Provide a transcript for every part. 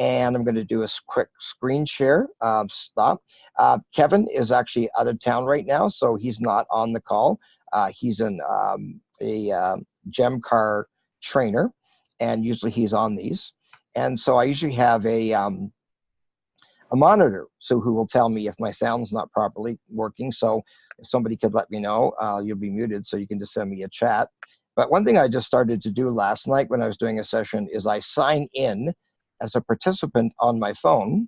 and I'm going to do a quick screen share. Stop. Kevin is actually out of town right now, so he's not on the call. He's a GemCar trainer, and usually he's on these. And so I usually have a monitor, so who will tell me if my sound's not properly working. So if somebody could let me know, you'll be muted, so you can just send me a chat. But one thing I just started to do last night when I was doing a session is I sign in as a participant on my phone.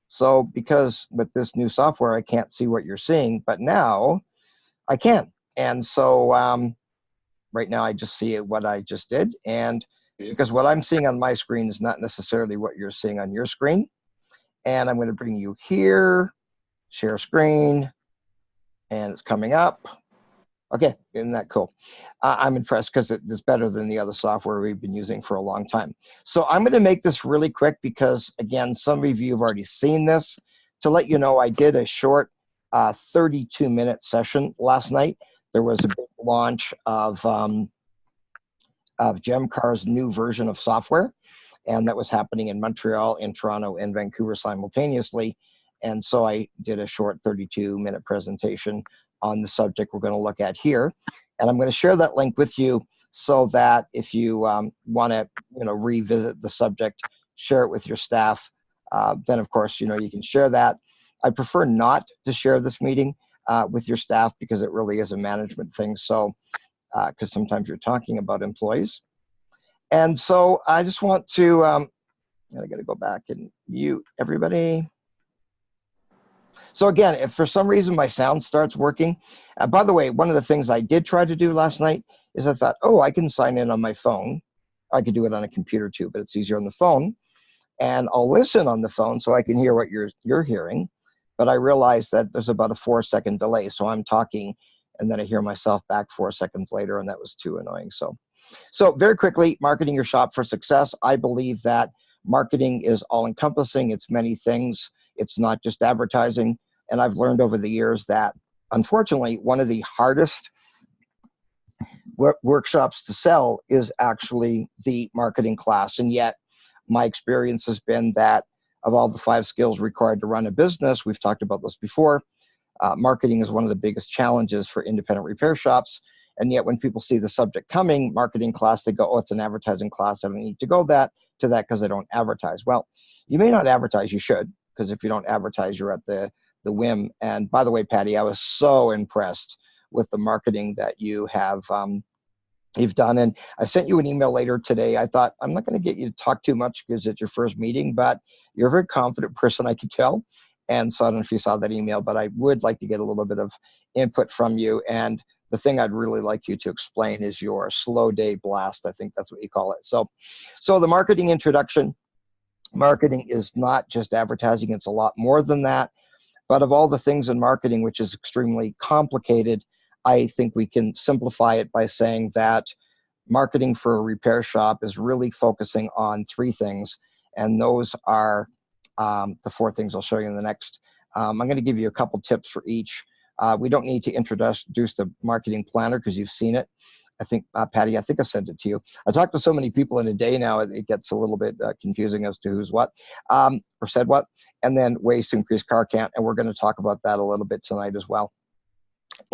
So because with this new software, I can't see what you're seeing, but now I can. And so right now I just see what I just did. And because what I'm seeing on my screen is not necessarily what you're seeing on your screen. And I'm going to bring you here, share screen, and it's coming up. Okay, isn't that cool? I'm impressed because it's better than the other software we've been using for a long time. So I'm going to make this really quick because, again, some of you have already seen this. To let you know, I did a short 32-minute session last night. There was a big launch of GemCar's new version of software, and that was happening in Montreal, in Toronto, and Vancouver simultaneously. And so I did a short 32-minute presentation on the subject we're going to look at here. And I'm going to share that link with you so that if you want to revisit the subject, share it with your staff, then of course you can share that. I prefer not to share this meeting with your staff because it really is a management thing. So because sometimes you're talking about employees. And so I just want to, I got to go back and mute everybody. So again, if for some reason my sound starts working, by the way, one of the things I did try to do last night is I thought, oh, I can sign in on my phone. I could do it on a computer too, but it's easier on the phone. And I'll listen on the phone so I can hear what you're hearing. But I realized that there's about a 4-second delay. So I'm talking and then I hear myself back 4 seconds later, and that was too annoying. So very quickly, marketing your shop for success. I believe that marketing is all-encompassing. It's many things. It's not just advertising. And I've learned over the years that, unfortunately, one of the hardest workshops to sell is actually the marketing class. And yet, my experience has been that of all the 5 skills required to run a business, we've talked about this before, marketing is one of the biggest challenges for independent repair shops. And yet when people see the subject coming, marketing class, they go, oh, it's an advertising class. I don't need to go to that because I don't advertise. Well, you may not advertise, you should, because if you don't advertise, you're at the whim. And by the way, Patty, I was so impressed with the marketing that you have you've done. And I sent you an email later today. I thought, I'm not going to get you to talk too much because it's your first meeting, but you're a very confident person, I could tell. And so I don't know if you saw that email, but I would like to get a little bit of input from you. And the thing I'd really like you to explain is your slow day blast. I think that's what you call it. So the marketing introduction, marketing is not just advertising. It's a lot more than that. But of all the things in marketing, which is extremely complicated, I think we can simplify it by saying that marketing for a repair shop is really focusing on 3 things. And those are the 4 things I'll show you in the next. I'm going to give you a couple tips for each. We don't need to introduce the marketing planner because you've seen it. I think, Patty, I think I sent it to you. I talked to so many people in a day now, it gets a little bit confusing as to who's what or said what. And then ways to increase car count. And we're going to talk about that a little bit tonight as well.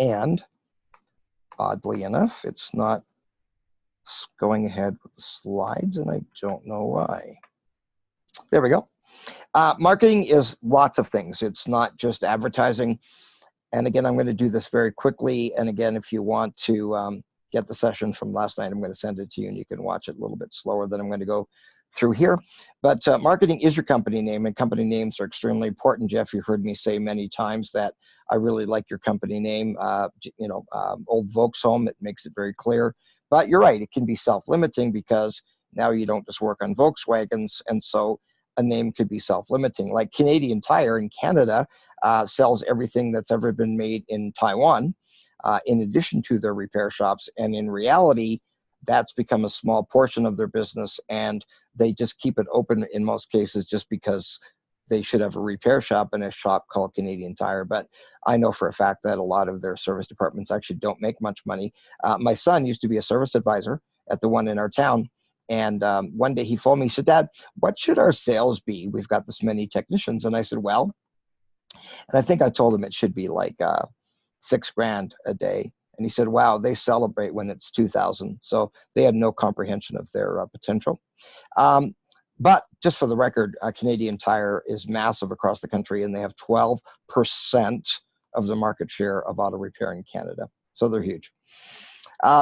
And oddly enough, it's not going ahead with the slides, and I don't know why. There we go. Marketing is lots of things. It's not just advertising. And again, I'm going to do this very quickly. And again, if you want to get the session from last night, I'm going to send it to you and you can watch it a little bit slower than I'm going to go through here. But marketing is your company name, and company names are extremely important. Jeff, you've heard me say many times that I really like your company name. Old Volkshome, it makes it very clear. But you're right, it can be self-limiting because now you don't just work on Volkswagens, and so a name could be self-limiting. Like Canadian Tire in Canada sells everything that's ever been made in Taiwan, in addition to their repair shops. And in reality, that's become a small portion of their business, and they just keep it open in most cases just because they should have a repair shop and a shop called Canadian Tire. But I know for a fact that a lot of their service departments actually don't make much money. My son used to be a service advisor at the one in our town, And one day he phoned me, he said, Dad, what should our sales be? We've got this many technicians. And I said, well, and I think I told him it should be like $6,000 a day. And he said, wow, they celebrate when it's 2,000. So they had no comprehension of their potential. But just for the record, Canadian Tire is massive across the country, and they have 12% of the market share of auto repair in Canada. So they're huge.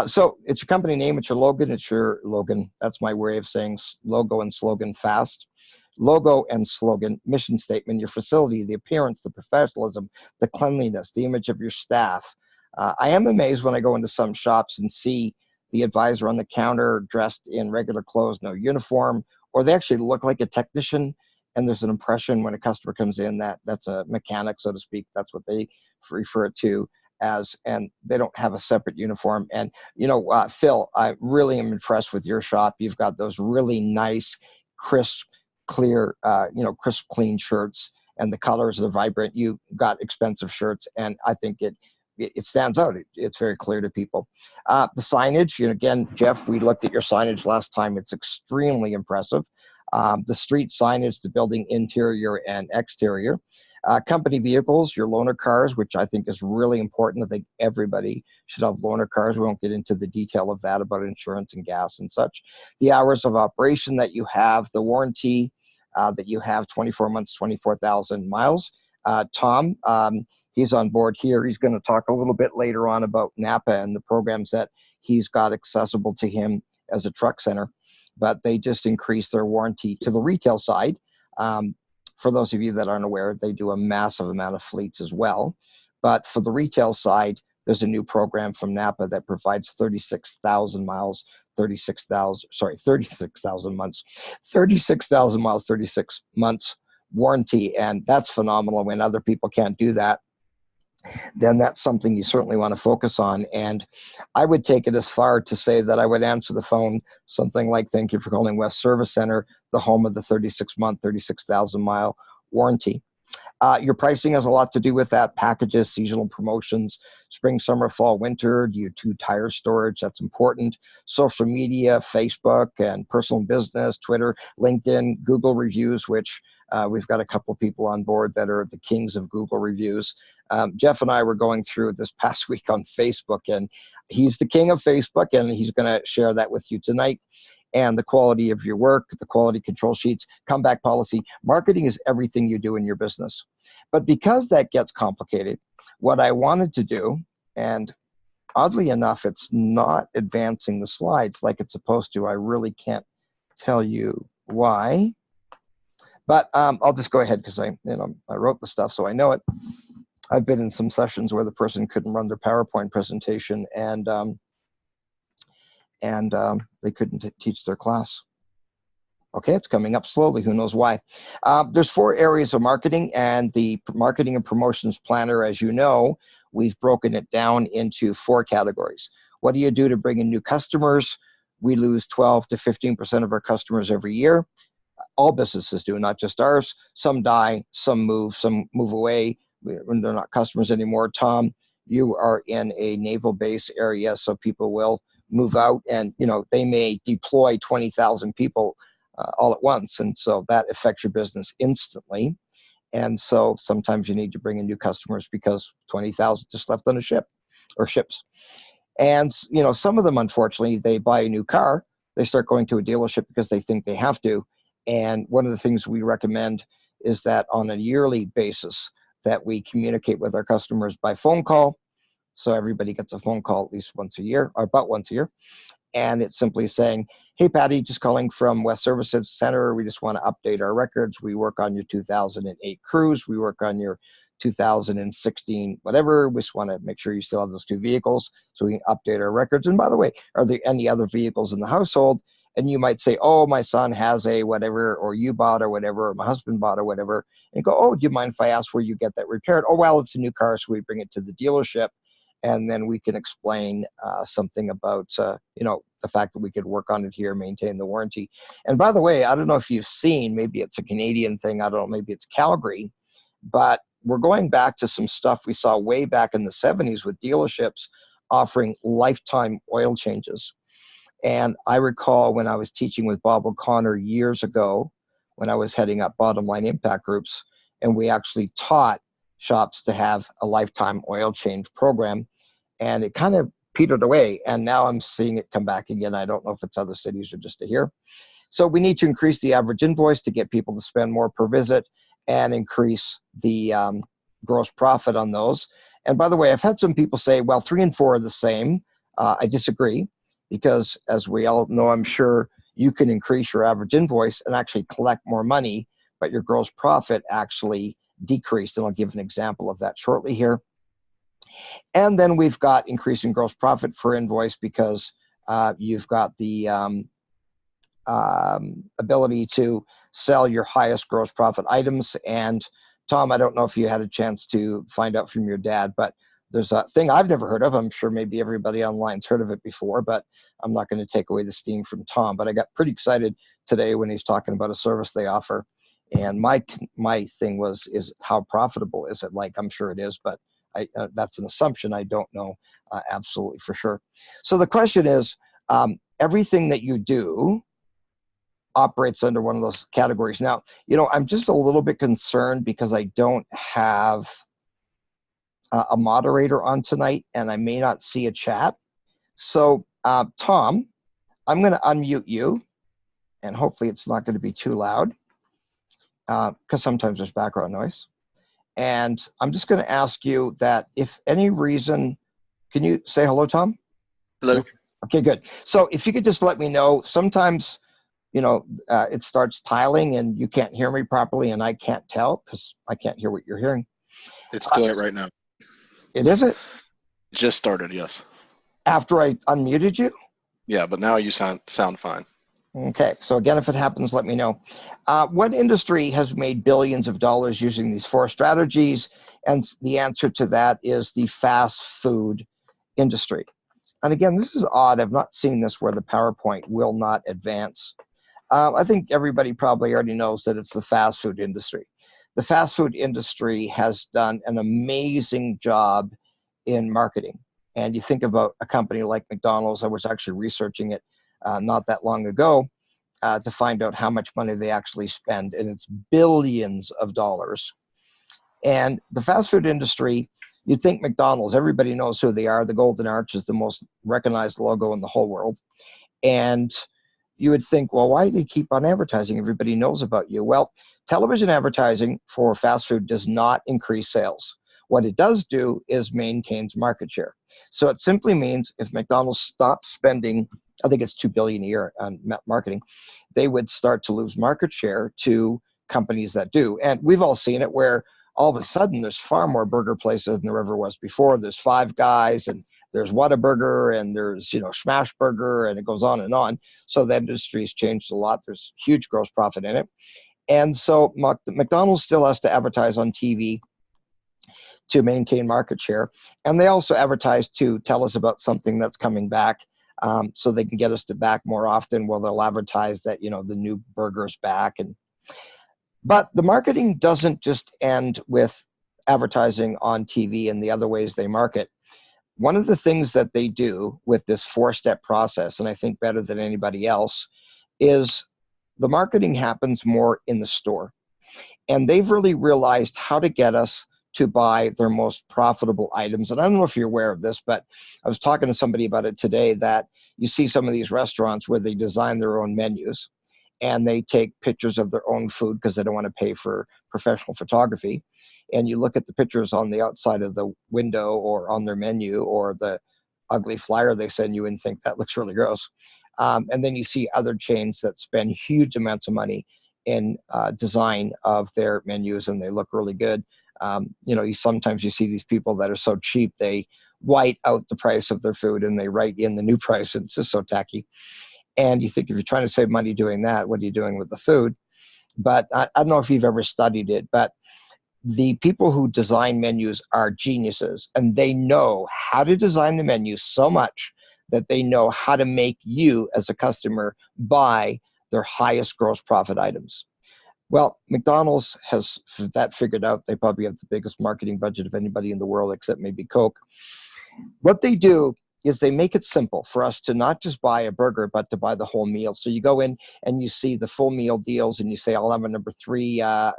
So it's your company name, it's your Logan, that's my way of saying logo and slogan fast. Logo and slogan, mission statement, your facility, the appearance, the professionalism, the cleanliness, the image of your staff. I am amazed when I go into some shops and see the advisor on the counter dressed in regular clothes, no uniform, or they actually look like a technician, and there's an impression when a customer comes in that that's a mechanic, so to speak. That's what they refer it to as, and they don't have a separate uniform. And, Phil, I really am impressed with your shop. You've got those really nice, crisp, clear, crisp, clean shirts, and the colors are vibrant. You got expensive shirts, and I think it stands out. It's very clear to people. The signage, again, Jeff, we looked at your signage last time. It's extremely impressive. The street signage, the building interior and exterior. Company vehicles, your loaner cars, which I think is really important. I think everybody should have loaner cars. We won't get into the detail of that about insurance and gas and such. The hours of operation that you have, the warranty that you have, 24 months, 24,000 miles. Tom, he's on board here. He's going to talk a little bit later on about Napa and the programs that he's got accessible to him as a truck center. But they just increased their warranty to the retail side. For those of you that aren't aware, they do a massive amount of fleets as well. But for the retail side, there's a new program from Napa that provides 36,000 miles, 36,000 months, 36,000 miles, 36 months warranty. And that's phenomenal. When other people can't do that, then that's something you certainly want to focus on. And I would take it as far to say that I would answer the phone something like, thank you for calling West Service Center, the home of the 36-month, 36,000-mile warranty. Your pricing has a lot to do with that. Packages, seasonal promotions, spring, summer, fall, winter. Do you do tire storage? That's important. Social media, Facebook and personal business, Twitter, LinkedIn, Google reviews, which we've got a couple of people on board that are the kings of Google reviews. Jeff and I were going through this past week on Facebook, and he's the king of Facebook, and he's going to share that with you tonight. And the quality of your work, the quality control sheets, comeback policy. Marketing is everything you do in your business. But because that gets complicated, what I wanted to do, and oddly enough, it's not advancing the slides like it's supposed to. I really can't tell you why. But I'll just go ahead because I wrote the stuff, so I know it. I've been in some sessions where the person couldn't run their PowerPoint presentation, and they couldn't teach their class. Okay, it's coming up slowly. Who knows why? There's 4 areas of marketing, and the marketing and promotions planner, as you know, we've broken it down into 4 categories. What do you do to bring in new customers? We lose 12 to 15% of our customers every year. All businesses do, not just ours. Some die, some move away when they're not customers anymore. Tom, you are in a naval base area, so people will move out, and they may deploy 20,000 people all at once, and so that affects your business instantly. And so sometimes you need to bring in new customers because 20,000 just left on a ship or ships. And some of them, unfortunately, they buy a new car, they start going to a dealership because they think they have to. And one of the things we recommend is that on a yearly basis that we communicate with our customers by phone call. So everybody gets a phone call at least once a year, or about once a year. And it's simply saying, hey, Patty, just calling from West Service Center. We just want to update our records. We work on your 2008 Cruise. We work on your 2016 whatever. We just want to make sure you still have those 2 vehicles so we can update our records. And by the way, are there any other vehicles in the household? And you might say, oh, my son has a whatever, or you bought or whatever, or my husband bought or whatever. And go, oh, do you mind if I ask where you get that repaired? Oh, well, it's a new car, so we bring it to the dealership. And then we can explain something about, the fact that we could work on it here, maintain the warranty. And by the way, I don't know if you've seen, maybe it's a Canadian thing, I don't know, maybe it's Calgary, but we're going back to some stuff we saw way back in the 70s with dealerships offering lifetime oil changes. And I recall when I was teaching with Bob O'Connor years ago, when I was heading up bottom line impact groups, and we actually taught shops to have a lifetime oil change program. And it kind of petered away. And now I'm seeing it come back again. I don't know if it's other cities or just here. So we need to increase the average invoice to get people to spend more per visit and increase the gross profit on those. And by the way, I've had some people say, well, 3 and 4 are the same. I disagree, because as we all know, I'm sure, you can increase your average invoice and actually collect more money, but your gross profit actually decreased. And I'll give an example of that shortly here. And then we've got increasing gross profit for invoice because you've got the ability to sell your highest gross profit items. And Tom, I don't know if you had a chance to find out from your dad, but there's a thing I've never heard of. I'm sure maybe everybody online's heard of it before, but I'm not going to take away the steam from Tom. But I got pretty excited today when he's talking about a service they offer. And my thing was, is how profitable is it? Like, I'm sure it is, but that's an assumption. I don't know absolutely for sure. So the question is, everything that you do operates under one of those categories. Now, I'm just a little bit concerned because I don't have a moderator on tonight, and I may not see a chat. So, Tom, I'm going to unmute you, and hopefully it's not going to be too loud, because sometimes there's background noise. And I'm just going to ask you that if any reason, can you say hello, Tom? Hello. Okay, good. So if you could just let me know, sometimes, it starts tiling and you can't hear me properly, and I can't tell because I can't hear what you're hearing. It's doing it right now. It is it? Just started, yes. After I unmuted you? Yeah, but now you sound fine. Okay, so again, if it happens, let me know. What industry has made billions of dollars using these 4 strategies? And the answer to that is the fast food industry. And again, this is odd. I've not seen this where the PowerPoint will not advance. I think everybody probably already knows that it's the fast food industry. The fast food industry has done an amazing job in marketing. And you think about a company like McDonald's. I was actually researching it not that long ago to find out how much money they actually spend, and it's billions of dollars. And the fast food industry, you'd think McDonald's, everybody knows who they are. The Golden Arch is the most recognized logo in the whole world. And you would think, well, why do they keep on advertising? Everybody knows about you. Well, television advertising for fast food does not increase sales. What it does do is maintains market share. So it simply means if McDonald's stops spending, I think it's $2 billion a year on marketing, they would start to lose market share to companies that do. And we've all seen it where all of a sudden there's far more burger places than there ever was before. There's Five Guys, and there's Whataburger, and there's Smash Burger, and it goes on and on. So the industry's changed a lot. There's huge gross profit in it. And so McDonald's still has to advertise on TV to maintain market share. And they also advertise to tell us about something that's coming back, so they can get us to back more often. Well, they'll advertise that, the new burger's back. But the marketing doesn't just end with advertising on TV and the other ways they market. One of the things that they do with this 4-step process, and I think better than anybody else, is the marketing happens more in the store. And they've really realized how to get us to buy their most profitable items. And I don't know if you're aware of this, but I was talking to somebody about it today, that you see some of these restaurants where they design their own menus and they take pictures of their own food because they don't want to pay for professional photography. And you look at the pictures on the outside of the window or on their menu or the ugly flyer they send you and think that looks really gross. And then you see other chains that spend huge amounts of money in design of their menus, and they look really good. Sometimes you see these people that are so cheap, they white out the price of their food and they write in the new price. It's just so tacky. And you think, if you're trying to save money doing that, what are you doing with the food? But I don't know if you've ever studied it, but the people who design menus are geniuses, and they know how to design the menu so much that they know how to make you as a customer buy their highest gross profit items. Well, McDonald's has that figured out. They probably have the biggest marketing budget of anybody in the world, except maybe Coke. What they do is they make it simple for us to not just buy a burger, but to buy the whole meal. So you go in and you see the full meal deals and you say, I'll have a number 3, up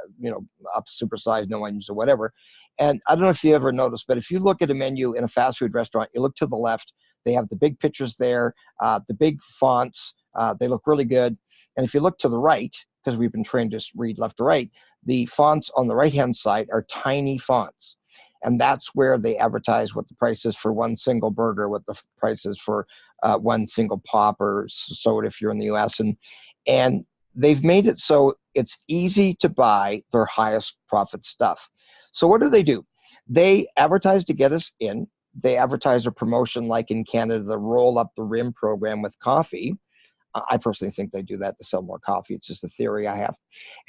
supersized, no onions or whatever. And I don't know if you ever noticed, but if you look at a menu in a fast food restaurant, you look to the left, they have the big pictures there, the big fonts, they look really good. And if you look to the right, because we've been trained to read left to right, the fonts on the right-hand side are tiny fonts. And that's where they advertise what the price is for one single burger, what the price is for one single pop or soda if you're in the US. And they've made it so it's easy to buy their highest profit stuff. So what do? They advertise to get us in. They advertise a promotion like in Canada, the Roll Up the Rim program with coffee. I personally think they do that to sell more coffee. It's just a theory I have.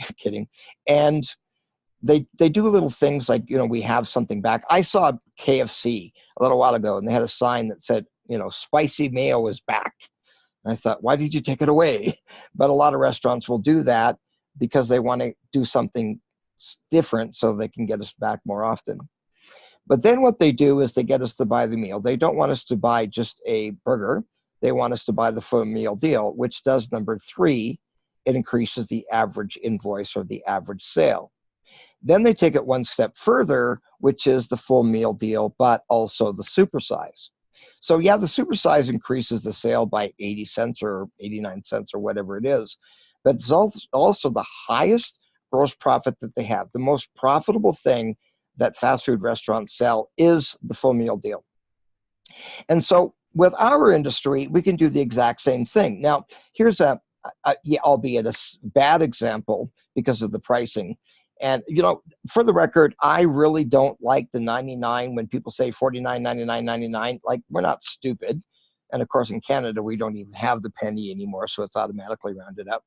I'm kidding. And they do little things like, we have something back. I saw KFC a little while ago, and they had a sign that said, spicy mayo is back. And I thought, why did you take it away? But a lot of restaurants will do that because they want to do something different so they can get us back more often. But then what they do is they get us to buy the meal. They don't want us to buy just a burger. They want us to buy the full meal deal, which does number 3, it increases the average invoice or the average sale. Then they take it one step further, which is the full meal deal, but also the supersize. So yeah, the supersize increases the sale by 80 cents or 89 cents or whatever it is. But it's also the highest gross profit that they have. The most profitable thing that fast food restaurants sell is the full meal deal. And so with our industry, we can do the exact same thing. Now, here's albeit a bad example because of the pricing. And, for the record, I really don't like the 99 when people say 49, 99, 99. Like, we're not stupid. And of course, in Canada, we don't even have the penny anymore, so it's automatically rounded up.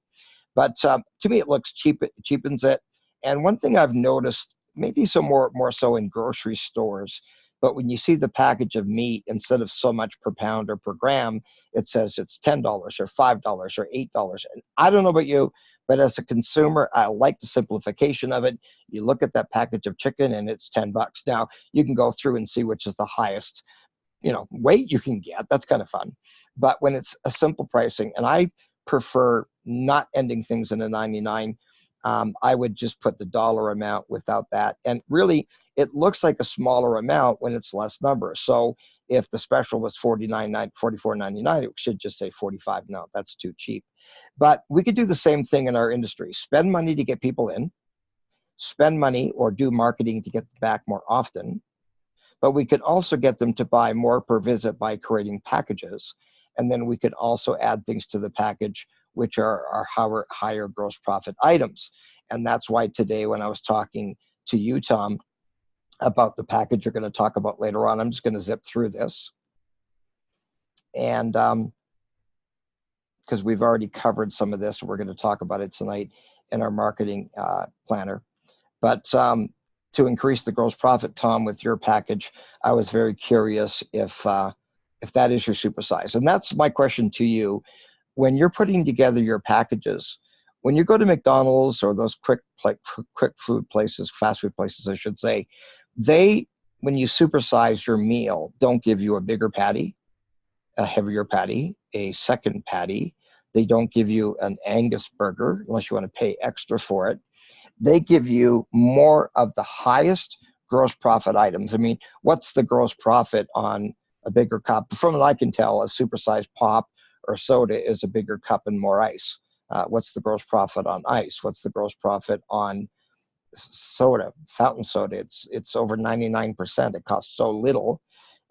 But to me, it looks cheap. It cheapens it. And one thing I've noticed, maybe more so in grocery stores, but when you see the package of meat, instead of so much per pound or per gram, it says it's $10 or $5 or $8. And I don't know about you, but as a consumer, I like the simplification of it. You look at that package of chicken and it's $10. Now, you can go through and see which is the highest, weight you can get. That's kind of fun. But when it's a simple pricing, and I prefer not ending things in a 99, I would just put the dollar amount without that. And really, it looks like a smaller amount when it's less number. So if the special was $44.99, it should just say 45. No, that's too cheap. But we could do the same thing in our industry. Spend money to get people in, spend money or do marketing to get them back more often. But we could also get them to buy more per visit by creating packages. And then we could also add things to the package, which are higher gross profit items. And that's why today, when I was talking to you, Tom, about the package you're going to talk about later on, I'm just going to zip through this. And because we've already covered some of this, we're going to talk about it tonight in our marketing planner. But to increase the gross profit, Tom, with your package, I was very curious if that is your supersize. And that's my question to you. When you're putting together your packages, when you go to McDonald's or those quick food places, fast food places, I should say, when you supersize your meal, don't give you a bigger patty, a heavier patty, a second patty. They don't give you an Angus burger unless you want to pay extra for it. They give you more of the highest gross profit items. I mean, what's the gross profit on a bigger cup? From what I can tell, a supersized pop or soda is a bigger cup and more ice. What's the gross profit on ice? What's the gross profit on soda, fountain soda? It's over 99%. It costs so little,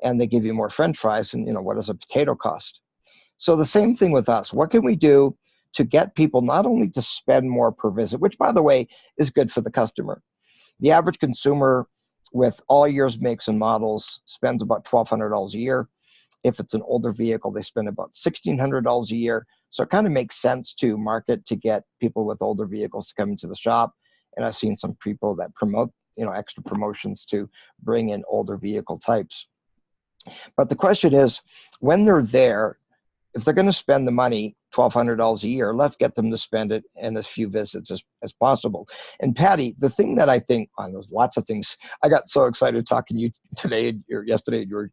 and they give you more French fries. And what does a potato cost? So the same thing with us. What can we do to get people not only to spend more per visit, which, by the way, is good for the customer? The average consumer with all years, makes, and models spends about $1,200 a year. If it's an older vehicle, they spend about $1,600 a year. So it kind of makes sense to market to get people with older vehicles to come into the shop. And I've seen some people that promote, extra promotions to bring in older vehicle types. But the question is, when they're there, if they're going to spend the money, $1,200 a year, let's get them to spend it in as few visits as possible. And Patty, the thing that I think, there's lots of things. I got so excited talking to you today, or yesterday, you were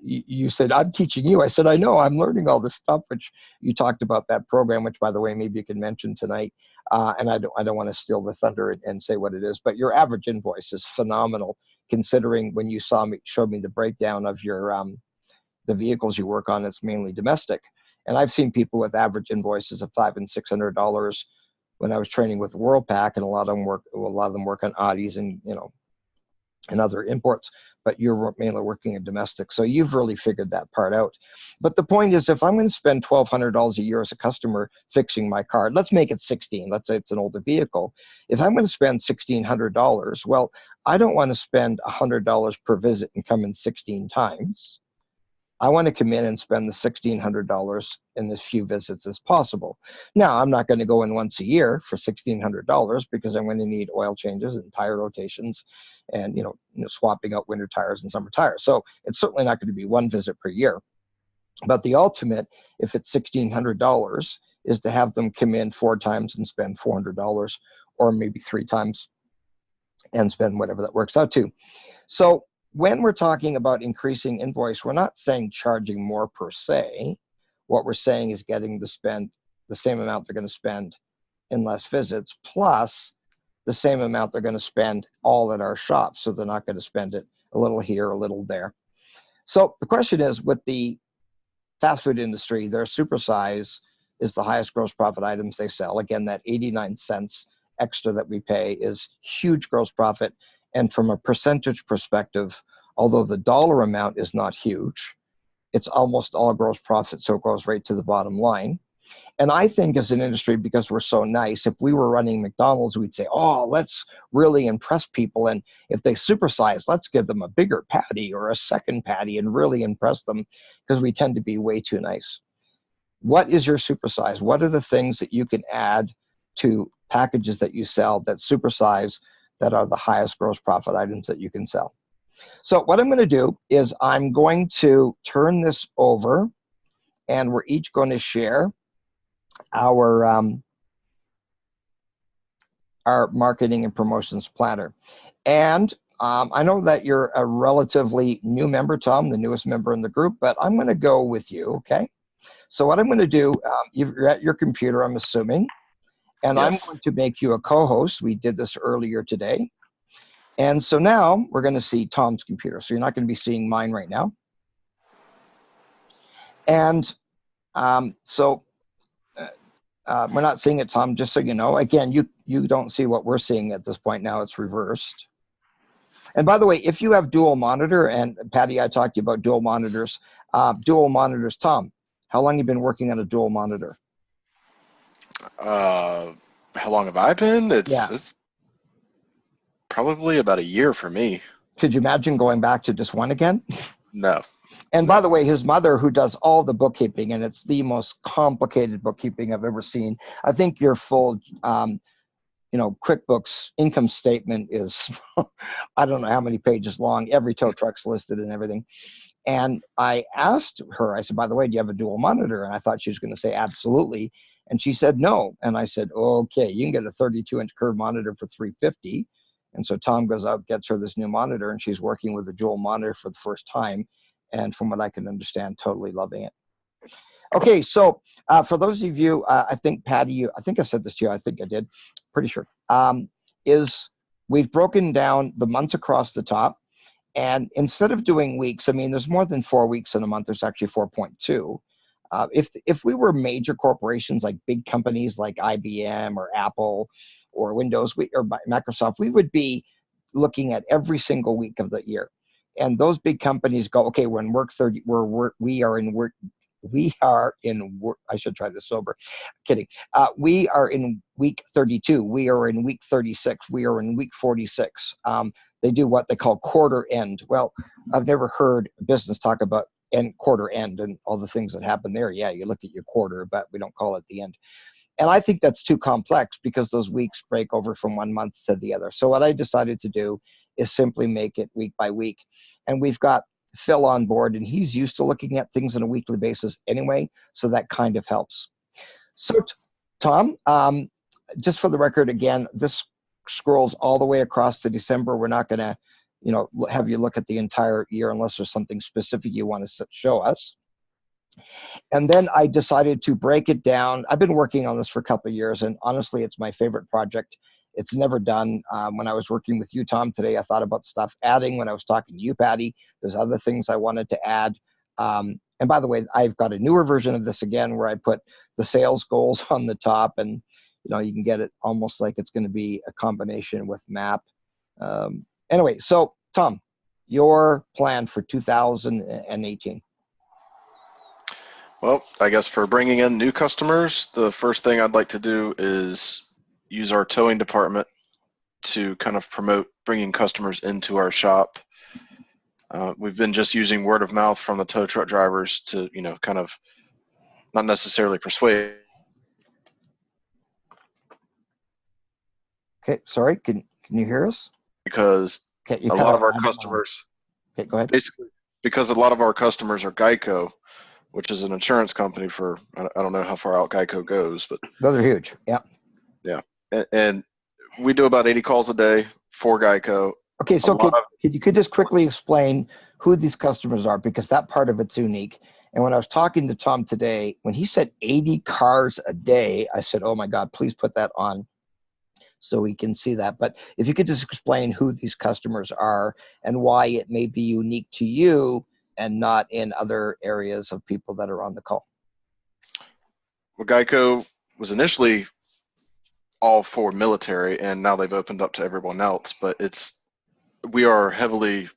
You said, I'm teaching you. I said, I know, I'm learning all this stuff, which you talked about that program, which, by the way, maybe you can mention tonight. And I don't want to steal the thunder and say what it is, but your average invoice is phenomenal, considering when you showed me the breakdown of your the vehicles you work on. It's mainly domestic. And I've seen people with average invoices of $500 and $600 when I was training with Worldpac, and a lot of them work on Audis and and other imports, but you're mainly working in domestic. So you've really figured that part out. But the point is, if I'm going to spend $1,200 a year as a customer fixing my car, let's make it 16. Let's say it's an older vehicle. If I'm going to spend $1,600, well, I don't want to spend $100 per visit and come in 16 times. I want to come in and spend the $1,600 in as few visits as possible. Now, I'm not going to go in once a year for $1,600 because I'm going to need oil changes and tire rotations and swapping out winter tires and summer tires. So it's certainly not going to be one visit per year. But the ultimate, if it's $1,600, is to have them come in 4 times and spend $400, or maybe 3 times and spend whatever that works out to. So when we're talking about increasing invoice, we're not saying charging more per se. What we're saying is getting to spend the same amount they're going to spend in less visits, plus the same amount they're going to spend all at our shop. So they're not going to spend it a little here, a little there. So the question is, with the fast food industry, their supersize is the highest gross profit items they sell. Again, that 89 cents extra that we pay is huge gross profit. And from a percentage perspective, although the dollar amount is not huge, it's almost all gross profit, so it goes right to the bottom line. And I think as an industry, because we're so nice, if we were running McDonald's, we'd say, oh, let's really impress people. And if they supersize, let's give them a bigger patty or a second patty and really impress them, because we tend to be way too nice. What is your supersize? What are the things that you can add to packages that you sell that supersize, that are the highest gross profit items that you can sell? So what I'm going to do is I'm going to turn this over, and we're each going to share our marketing and promotions planner. And I know that you're a relatively new member, Tom, the newest member in the group, but I'm going to go with you, okay? So what I'm going to do, you're at your computer, I'm assuming, and Yes. I'm going to make you a co-host. We did this earlier today. And so now we're going to see Tom's computer. So you're not going to be seeing mine right now. And we're not seeing it, Tom, just so you know. Again, you don't see what we're seeing at this point now. It's reversed. And by the way, if you have dual monitor, and Patty, I talked to you about dual monitors. Tom, how long have you been working on a dual monitor? How long have I been? It's probably about a year for me. Could you imagine going back to just one again? No. And by the way, his mother, who does all the bookkeeping, and it's the most complicated bookkeeping I've ever seen. I think your full, QuickBooks income statement is, I don't know how many pages long. Every tow truck's listed and everything. And I asked her, I said, by the way, do you have a dual monitor? And I thought she was going to say absolutely. And she said no. And I said, okay, you can get a 32-inch curved monitor for $350. And so Tom goes out, gets her this new monitor, and she's working with a dual monitor for the first time. And from what I can understand, totally loving it. Okay, so for those of you, I think, Patty, I think I said this to you, I think I did, pretty sure, is we've broken down the months across the top. And instead of doing weeks, I mean, there's more than 4 weeks in a month. There's actually 4.2. If we were major corporations, like big companies like IBM or Apple or Windows or Microsoft, we would be looking at every single week of the year. And those big companies go, okay, we're in work 30, I should try this sober. Kidding. We are in week 32. We are in week 36. We are in week 46. They do what they call quarter end. Well, I've never heard a business talk about quarter end and all the things that happen there. Yeah, you look at your quarter, but we don't call it the end. And I think that's too complex because those weeks break over from one month to the other. So what I decided to do is simply make it week by week. And we've got Phil on board, and he's used to looking at things on a weekly basis anyway, so that kind of helps. So Tom, just for the record, again, this scrolls all the way across to December. We're not going to have you look at the entire year unless there's something specific you want to show us. And then I decided to break it down. I've been working on this for a couple of years, and honestly, it's my favorite project. It's never done. When I was working with you, Tom, today, I thought about stuff adding. When I was talking to you, Patty, there's other things I wanted to add. And by the way, I've got a newer version of this again, where I put the sales goals on the top, and you can get it almost like it's going to be a combination with MAP. Anyway, so Tom, your plan for 2018. Well, I guess for bringing in new customers, the first thing I'd like to do is use our towing department to kind of promote bringing customers into our shop. We've been just using word of mouth from the tow truck drivers to, kind of not necessarily persuade. Okay, sorry, can you hear us? Because okay, a lot of our customers, okay, go ahead. Basically, because a lot of our customers are Geico, which is an insurance company for, I don't know how far out Geico goes, but those are huge. Yeah. Yeah. And we do about 80 calls a day for Geico. Okay, so could you just quickly explain who these customers are, because that part of it's unique. And when I was talking to Tom today, when he said 80 cars a day, I said, oh my God, please put that on so we can see that. But if you could just explain who these customers are and why it may be unique to you and not in other areas of people that are on the call. Well, Geico was initially all for military, and now they've opened up to everyone else, but we are heavily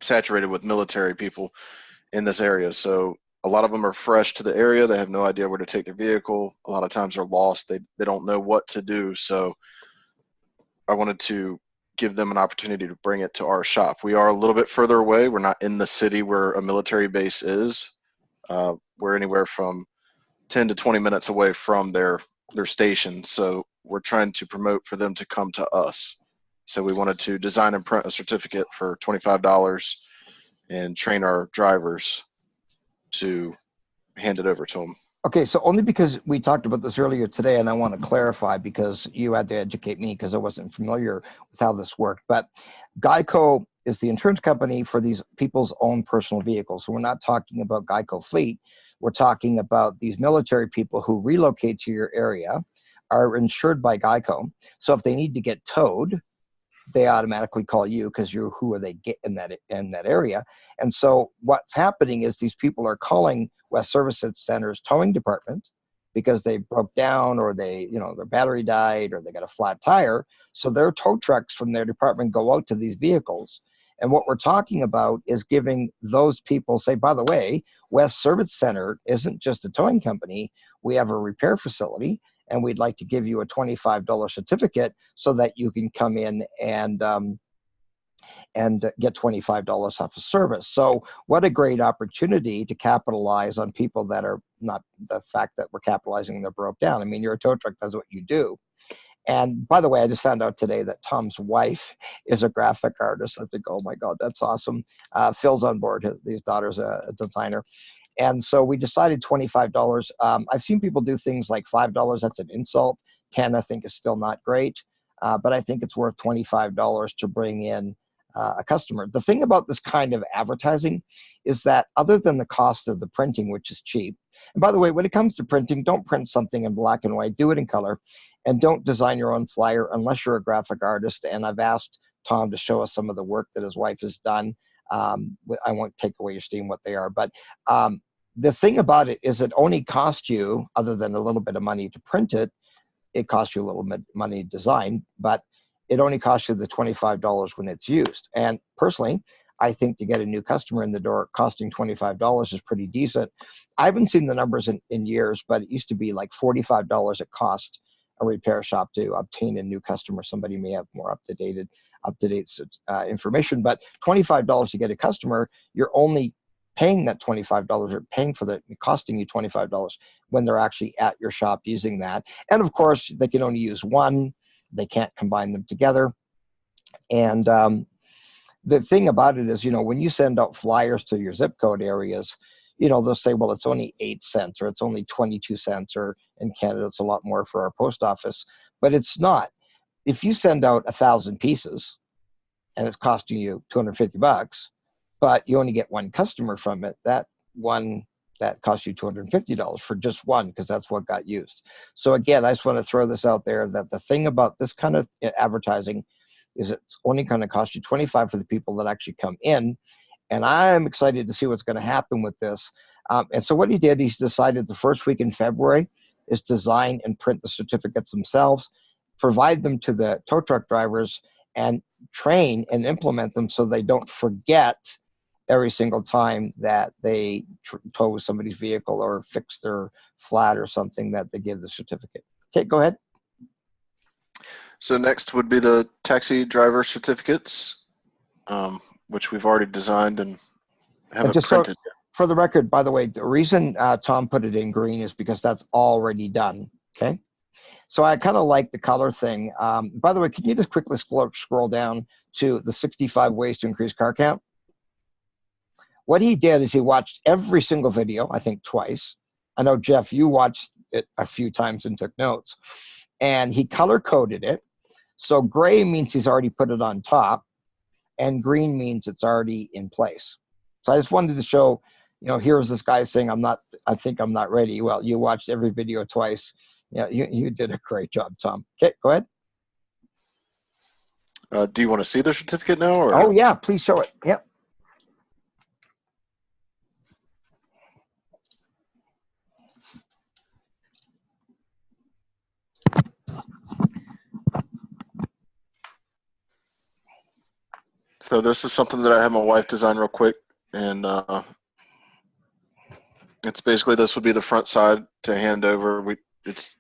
saturated with military people in this area. So a lot of them are fresh to the area. They have no idea where to take their vehicle. A lot of times they're lost. They don't know what to do. So I wanted to give them an opportunity to bring it to our shop. We are a little bit further away. We're not in the city where a military base is. We're anywhere from 10 to 20 minutes away from their station. So we're trying to promote for them to come to us. So we wanted to design and print a certificate for $25 and train our drivers to hand it over to them. Okay, so only because we talked about this earlier today, and I want to clarify because you had to educate me because I wasn't familiar with how this worked. But Geico is the insurance company for these people's own personal vehicles. So we're not talking about Geico Fleet. We're talking about these military people who relocate to your area, are insured by Geico. So if they need to get towed, they automatically call you because you're who are they get in that area. And so what's happening is these people are calling West Service Center's towing department because they broke down, or they, their battery died, or they got a flat tire. So their tow trucks from their department go out to these vehicles. And what we're talking about is giving those people, say, by the way, West Service Center isn't just a towing company. We have a repair facility, and we'd like to give you a $25 certificate so that you can come in and get $25 off of service. So what a great opportunity to capitalize on people that are not the fact that we're capitalizing they're broke down. I mean, you're a tow truck, that's what you do. And by the way, I just found out today that Tom's wife is a graphic artist. I think, oh my God, that's awesome. Phil's on board. His daughter's a designer. And so we decided $25. I've seen people do things like $5. That's an insult. 10, I think, is still not great. But I think it's worth $25 to bring in a customer. The thing about this kind of advertising is that other than the cost of the printing, which is cheap, and by the way, when it comes to printing, don't print something in black and white, do it in color, and don't design your own flyer unless you're a graphic artist. And I've asked Tom to show us some of the work that his wife has done. I won't take away your steam what they are, but the thing about it is it only costs you, other than a little bit of money to print it, it costs you a little bit of money to design, but it only costs you the $25 when it's used. And personally, I think to get a new customer in the door costing $25 is pretty decent. I haven't seen the numbers in years, but it used to be like $45 it cost a repair shop to obtain a new customer. Somebody may have more up-to-date information, but $25 to get a customer, you're only paying that $25 or paying for that, costing you $25 when they're actually at your shop using that. And of course, they can only use one. They can't combine them together. And the thing about it is, when you send out flyers to your zip code areas, they'll say, well, it's only 8 cents or it's only 22 cents, or in Canada, it's a lot more for our post office, but it's not. If you send out 1,000 pieces, and it's costing you $250, but you only get one customer from it, that costs you $250 for just one, because that's what got used. So again, I just want to throw this out there, that the thing about this kind of advertising is it's only going to cost you $25 for the people that actually come in. And I'm excited to see what's going to happen with this. And so what he did, he's decided the first week in February is design and print the certificates themselves, provide them to the tow truck drivers, and train and implement them so they don't forget every single time that they tow somebody's vehicle or fix their flat or something, that they give the certificate. Okay, go ahead. So next would be the taxi driver certificates, which we've already designed and haven't printed yet. For the record, by the way, the reason Tom put it in green is because that's already done. Okay. So I kind of like the color thing. By the way, can you just quickly scroll down to the 65 ways to increase car count? What he did is he watched every single video, I think twice. I know, Jeff, you watched it a few times and took notes. And he color coded it. So gray means he's already put it on top, and green means it's already in place. So I just wanted to show, here's this guy saying, I think I'm not ready. Well, you watched every video twice. Yeah, you did a great job, Tom. Okay, go ahead. Do you want to see the certificate now? Or? Oh, yeah, please show it. Yep. So this is something that I had my wife design real quick, and it's basically, this would be the front side to hand over. This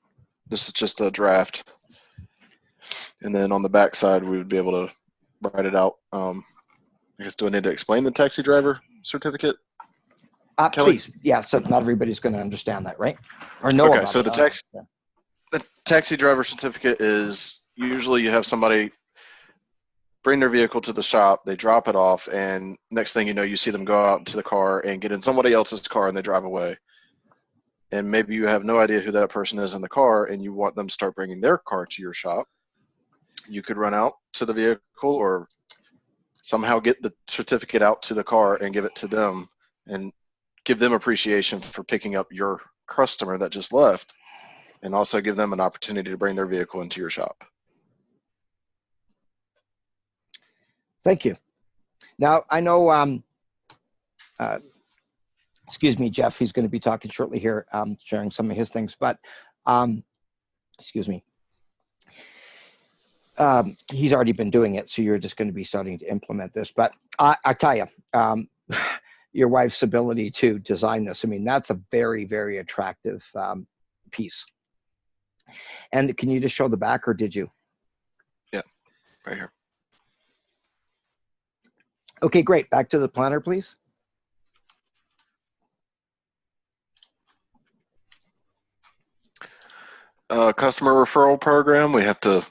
is just a draft, and then on the back side we would be able to write it out. I guess, do I need to explain the taxi driver certificate? Please, yeah. So not everybody's going to understand that, right? Or know about it. So the taxi driver certificate is, usually you have somebody bring their vehicle to the shop, they drop it off, and next thing you know, you see them go out into the car and get in somebody else's car and they drive away. And maybe you have no idea who that person is in the car, and you want them to start bringing their car to your shop. You could run out to the vehicle or somehow get the certificate out to the car and give it to them, and give them appreciation for picking up your customer that just left, and also give them an opportunity to bring their vehicle into your shop. Thank you. Now, I know, excuse me, Jeff, he's going to be talking shortly here, sharing some of his things, but excuse me. He's already been doing it, so you're just going to be starting to implement this. But I tell you, your wife's ability to design this, I mean, that's a very, very attractive piece. And can you just show the back, or did you? Yeah, right here. Okay, great. Back to the planner, please. Customer referral program, we have to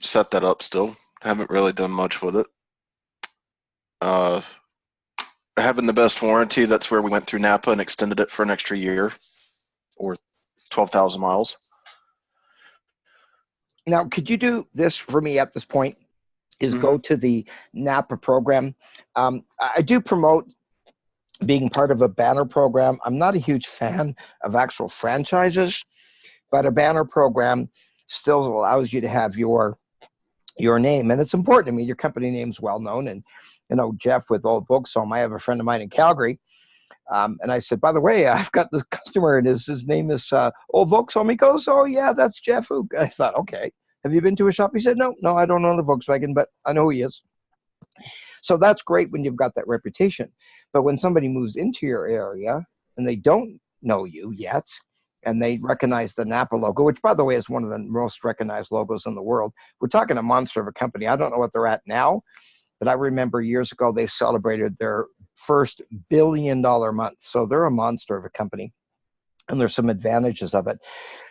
set that up still. Haven't really done much with it. Having the best warranty, that's where we went through Napa and extended it for an extra year, or 12,000 miles. Now, could you do this for me at this point? Is go to the Napa program. I do promote being part of a banner program. I'm not a huge fan of actual franchises, but a banner program still allows you to have your name, and it's important to me. Your company name's well known, and Jeff with Old Vauxhall, I have a friend of mine in Calgary, and I said, by the way, I've got this customer, and his name is Old Vauxhall. He goes, oh yeah, that's Jeff Ook. I thought, okay. Have you been to a shop? He said, no, I don't own a Volkswagen, but I know who he is. So that's great when you've got that reputation. But when somebody moves into your area and they don't know you yet, and they recognize the Napa logo, which, by the way, is one of the most recognized logos in the world. We're talking a monster of a company. I don't know what they're at now, but I remember years ago they celebrated their first $1 billion month. So they're a monster of a company, and there's some advantages of it.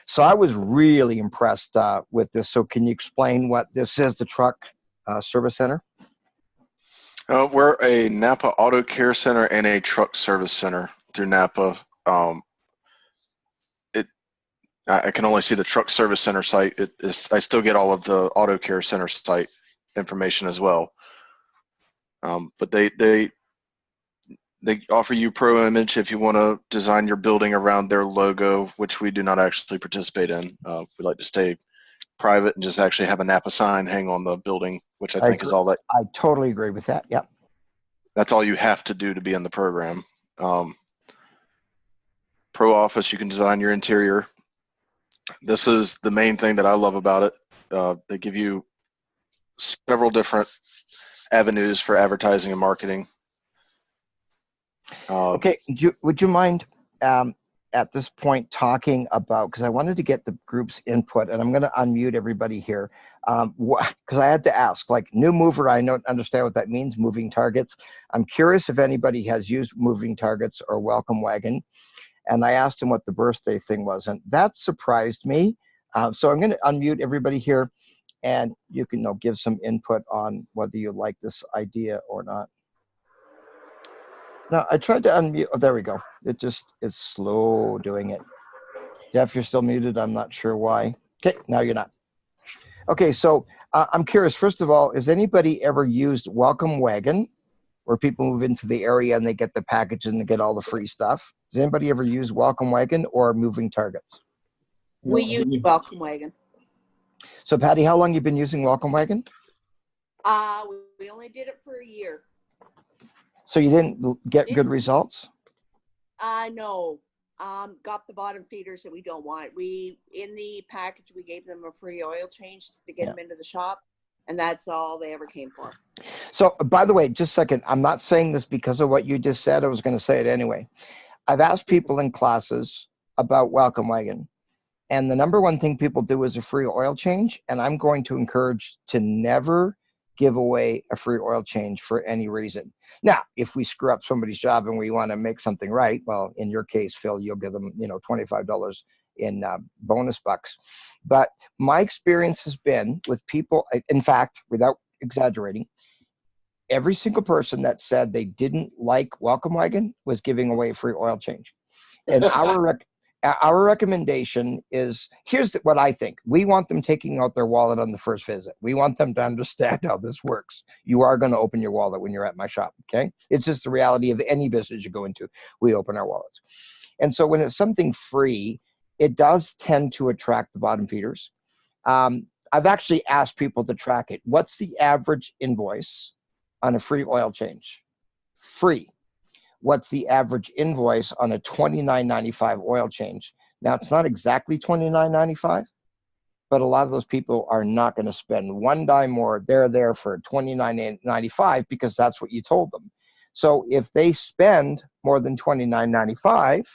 So I was really impressed with this. So can you explain what this is, the truck service center? We're a Napa Auto Care Center and a truck service center through Napa. I can only see the truck service center site. I still get all of the Auto Care Center site information as well. But they offer you Pro Image if you want to design your building around their logo, which we do not actually participate in. We like to stay private and just actually have a Napa sign hang on the building, which I think is all that. I totally agree with that. Yep. That's all you have to do to be in the program. Pro Office, you can design your interior. This is the main thing that I love about it. They give you several different avenues for advertising and marketing. Okay, would you mind at this point talking about, because I wanted to get the group's input, and I'm going to unmute everybody here, because I had to ask, like, new mover, I don't understand what that means, moving targets. I'm curious if anybody has used moving targets or welcome wagon, and I asked him what the birthday thing was, and that surprised me. So I'm going to unmute everybody here, and you can give some input on whether you like this idea or not. No, I tried to unmute. Oh, there we go. It just is slow doing it. Jeff, you're still muted. I'm not sure why. Okay, now you're not. Okay, so I'm curious. First of all, has anybody ever used Welcome Wagon, where people move into the area and they get the package and they get all the free stuff? Has anybody ever used Welcome Wagon or Moving Targets? We use Welcome Wagon. So, Patty, how long you been using Welcome Wagon? We only did it for a year. So you didn't get good results? No. Got the bottom feeders that we don't want. In the package, we gave them a free oil change to get them into the shop, and that's all they ever came for. So, by the way, just a second, I'm not saying this because of what you just said. I was going to say it anyway. I've asked people in classes about Welcome Wagon, and the number one thing people do is a free oil change, and I'm going to encourage to never give away a free oil change for any reason. Now, if we screw up somebody's job and we want to make something right, well, in your case, Phil, you'll give them, $25 in bonus bucks. But my experience has been with people, in fact, without exaggerating, every single person that said they didn't like Welcome Wagon was giving away a free oil change. And our recommendation is, here's what I think. We want them taking out their wallet on the first visit. We want them to understand how this works. You are going to open your wallet when you're at my shop, okay? It's just the reality of any business you go into. We open our wallets. And so when it's something free, it does tend to attract the bottom feeders. I've actually asked people to track it. What's the average invoice on a free oil change? Free. What's the average invoice on a $29.95 oil change? Now, it's not exactly $29.95, but a lot of those people are not going to spend one dime more. They're there for $29.95 because that's what you told them. So if they spend more than $29.95,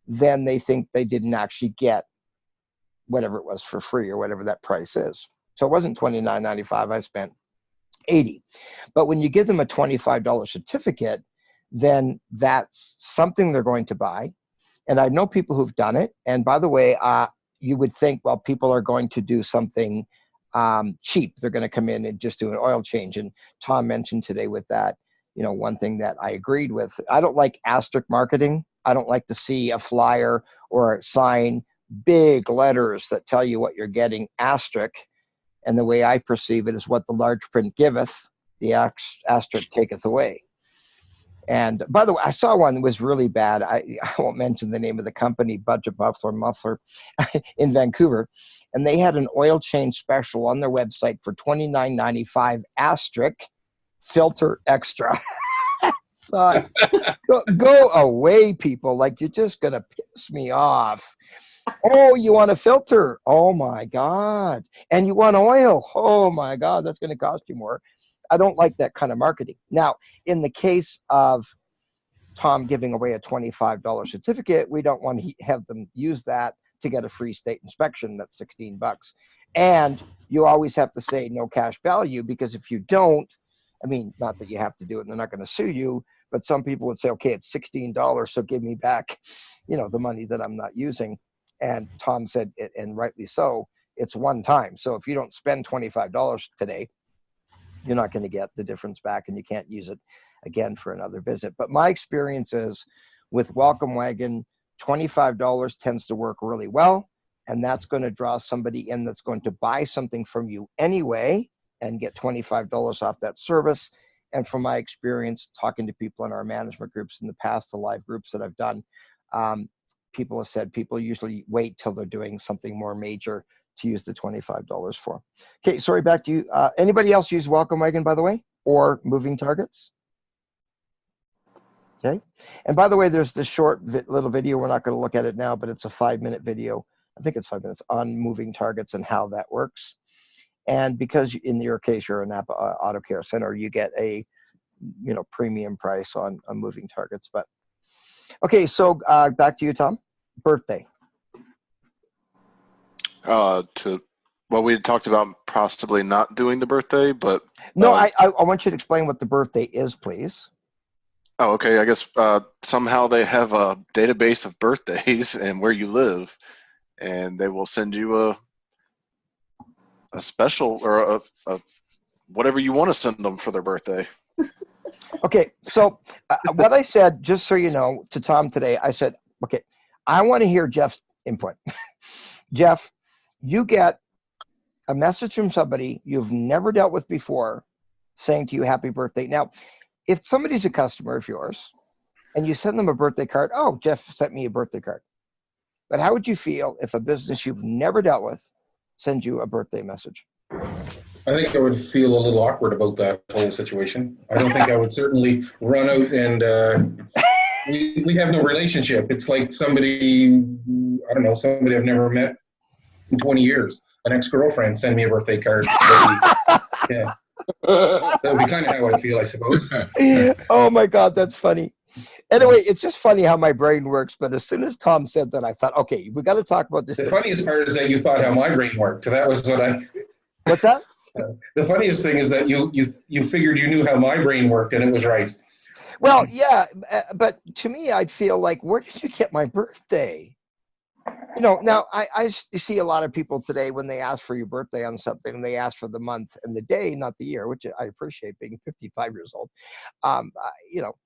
then they think they didn't actually get whatever it was for free or whatever that price is. So it wasn't $29.95. I spent $80. But when you give them a $25 certificate, then that's something they're going to buy. And I know people who've done it. And by the way, you would think, well, people are going to do something cheap. They're going to come in and just do an oil change. And Tom mentioned today with that, one thing that I agreed with. I don't like asterisk marketing. I don't like to see a flyer or a sign, big letters that tell you what you're getting, asterisk. And the way I perceive it is what the large print giveth, the asterisk taketh away. And by the way, I saw one that was really bad. I won't mention the name of the company, Budget Muffler in Vancouver. And they had an oil change special on their website for $29.95 asterisk filter extra. So, go away, people. Like, you're just going to piss me off. Oh, you want a filter? Oh, my God. And you want oil? Oh, my God, that's going to cost you more. I don't like that kind of marketing. Now, in the case of Tom giving away a $25 certificate, we don't want to have them use that to get a free state inspection. That's $16. And you always have to say no cash value, because if you don't, I mean, not that you have to do it and they're not going to sue you, but some people would say, okay, it's $16, so give me back, the money that I'm not using. And Tom said, and rightly so, it's one time. So if you don't spend $25 today, you're not going to get the difference back, and you can't use it again for another visit. But my experience is with Welcome Wagon, $25 tends to work really well, and that's going to draw somebody in that's going to buy something from you anyway and get $25 off that service. and from my experience talking to people in our management groups in the past, the live groups that I've done, people have said people usually wait till they're doing something more major to use the $25 for. Okay, sorry, back to you. Anybody else use Welcome Wagon, by the way, or moving targets? Okay, and by the way, there's this short little video. We're not going to look at it now, but it's a 5-minute video. I think it's 5 minutes on moving targets and how that works. And because in your case, you're a Napa Auto Care Center, you get a premium price on moving targets. But okay, so back to you, Tom. Birthday. We had talked about possibly not doing the birthday, but no, I want you to explain what the birthday is, please. Oh, okay. I guess somehow they have a database of birthdays and where you live, and they will send you a special or a whatever you want to send them for their birthday. Okay, so what I said, just so you know, to Tom today, I said, okay, I want to hear Jeff's input. Jeff, you get a message from somebody you've never dealt with before saying to you, happy birthday. Now, if somebody's a customer of yours and you send them a birthday card, oh, Jeff sent me a birthday card. But how would you feel if a business you've never dealt with sends you a birthday message? I think I would feel a little awkward about that whole situation. I don't think I would certainly run out and we have no relationship. It's like somebody, I don't know, somebody I've never met in 20 years, an ex-girlfriend send me a birthday card. Yeah. That would be kind of how I feel, I suppose. Oh my God, that's funny. Anyway, it's just funny how my brain works. But as soon as Tom said that, I thought, okay, we got to talk about this. The funniest part is that you thought how my brain worked. That was what I. What's that? The funniest thing is that you figured you knew how my brain worked, and it was right. Well, yeah, but to me, I'd feel like, where did you get my birthday? Now I see a lot of people today when they ask for your birthday on something, they ask for the month and the day, not the year, which I appreciate being 55 years old.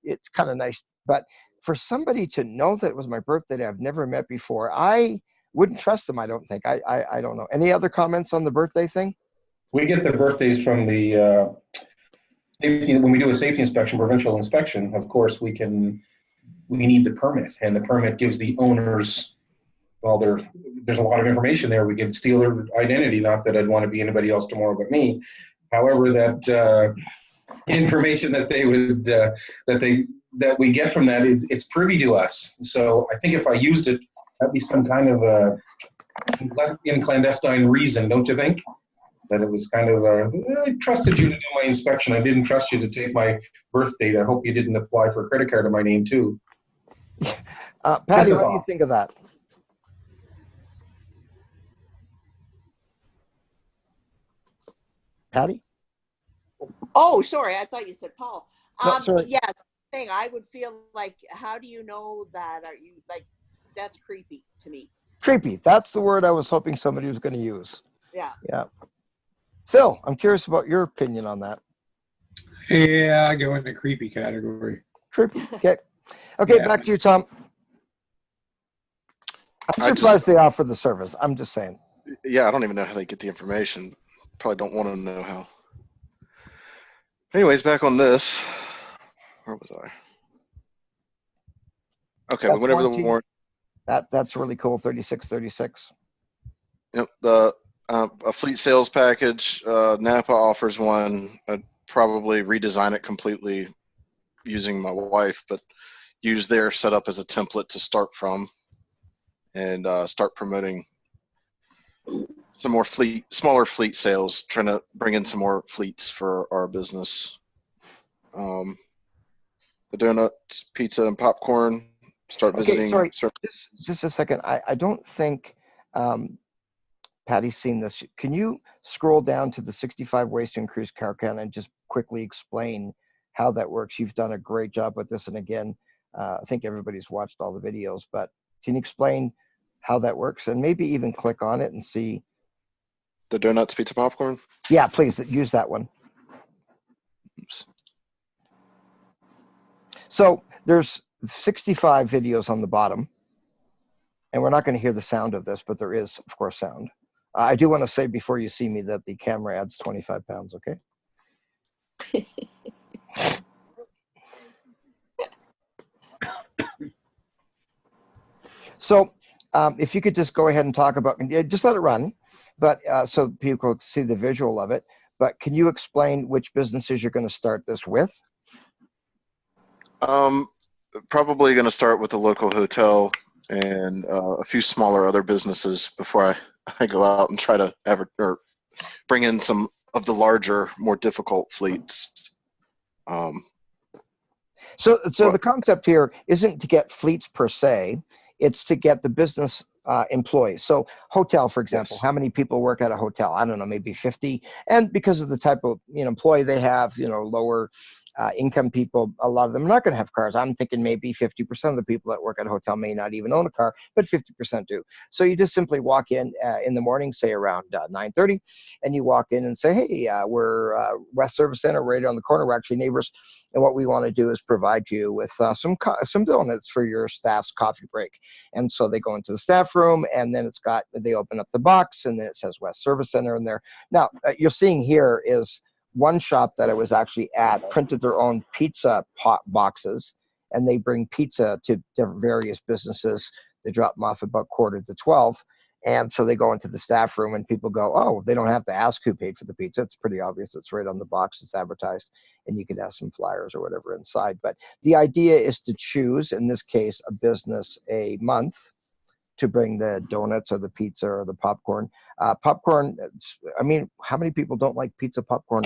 It's kind of nice. But for somebody to know that it was my birthday that I've never met before, I wouldn't trust them, I don't think. I don't know. Any other comments on the birthday thing? We get the birthdays from the when we do a safety inspection, provincial inspection, of course, we need the permit, and the permit gives the owners, well, there's a lot of information there. We can steal their identity, not that I'd want to be anybody else tomorrow but me. However, that information that they would that we get from that, it's privy to us. So I think if I used it, that'd be some kind of a in clandestine reason, don't you think? That it was kind of I trusted you to do my inspection. I didn't trust you to take my birth date. I hope you didn't apply for a credit card in my name too. Patty, what do you think of that? Patty? Oh, sorry. I thought you said Paul. No, sorry. Yes. Thing I would feel like, how do you know that? Are you like, that's creepy to me. Creepy. That's the word I was hoping somebody was going to use. Yeah. Yeah. Phil, I'm curious about your opinion on that. Yeah, I go in the creepy category. Creepy. Okay. Okay, Yeah. Back to you, Tom. I'm surprised they offer the service. I'm just saying. Yeah, I don't even know how they get the information. Probably don't want to know how. Anyways, back on this. Where was I? Okay, That's whenever the warranty. warrant. That's really cool. 3636. Yep, a fleet sales package. Napa offers one. I'd probably redesign it completely using my wife, but use their setup as a template to start from, and start promoting some more smaller fleet sales, trying to bring in some more fleets for our business. The donuts, pizza, and popcorn. Start visiting. Okay, sorry. Just a second. I don't think Patty's seen this. Can you scroll down to the 65 ways to increase car count and just quickly explain how that works? You've done a great job with this. And again, I think everybody's watched all the videos, but can you explain how that works and maybe even click on it and see? The donuts, pizza, popcorn? Yeah, please use that one. Oops. So there's 65 videos on the bottom, and we're not going to hear the sound of this, but there is, of course, sound. I do want to say before you see me that the camera adds 25 pounds, okay? So if you could just go ahead and talk about, just let it run, but so people can see the visual of it. But can you explain which businesses you're going to start this with? Probably going to start with the local hotel and a few smaller other businesses before I go out and try to bring in some of the larger, more difficult fleets. So the concept here isn't to get fleets per se, it's to get the business employees. So hotel, for example, Yes. how many people work at a hotel? I don't know, maybe 50. And because of the type of employee they have, lower income people, a lot of them are not going to have cars. I'm thinking maybe 50% of the people that work at a hotel may not even own a car, but 50% do. So you just simply walk in the morning, say around 9:30, and you walk in and say, hey, we're West Service Center right on the corner. We're actually neighbors. And what we want to do is provide you with some donuts for your staff's coffee break. And so they go into the staff room, and then they open up the box, and then it says West Service Center in there. Now, you're seeing here is one shop that I was actually at printed their own pizza pot boxes, and they bring pizza to various businesses. They drop them off about 11:45. And so they go into the staff room, and people go, oh, they don't have to ask who paid for the pizza. It's pretty obvious. It's right on the box. It's advertised, and you can have some flyers or whatever inside. But the idea is to choose, in this case, a business a month to bring the donuts or the pizza or the popcorn. Popcorn, I mean, how many people don't like pizza, popcorn,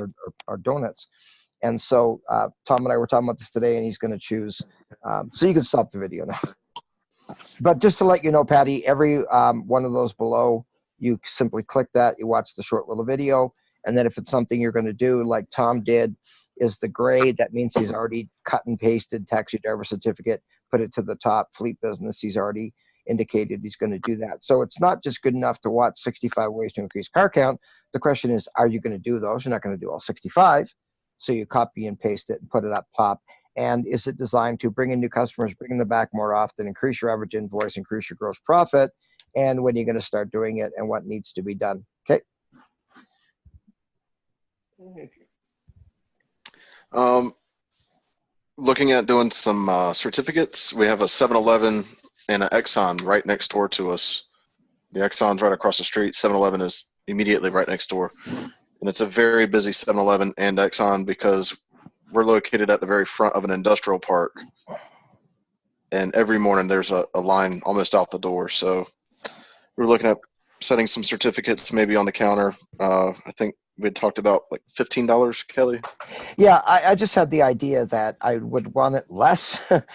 or donuts? And so Tom and I were talking about this today, and he's going to choose. So you can stop the video now. But just to let you know, Patty, every one of those below, you simply click that, you watch the short little video, and then if it's something you're going to do, like Tom did, is the gray, that means he's already cut and pasted taxi driver certificate, put it to the top, fleet business, he's already indicated he's going to do that. So it's not just good enough to watch 65 ways to increase car count. The question is, are you going to do those? You're not going to do all 65. So you copy and paste it and put it up top. And is it designed to bring in new customers, bring them back more often, increase your average invoice, increase your gross profit? And when are you going to start doing it, and what needs to be done? Okay. Looking at doing some certificates. We have a 7-Eleven and an Exxon right next door to us. The Exxon's right across the street. 7-Eleven is immediately right next door. And it's a very busy 7-Eleven and Exxon because we're located at the very front of an industrial park. And every morning there's a line almost out the door. So we're looking at setting some certificates maybe on the counter. I think we had talked about like $15, Kelly. Yeah, I just had the idea that I would want it less at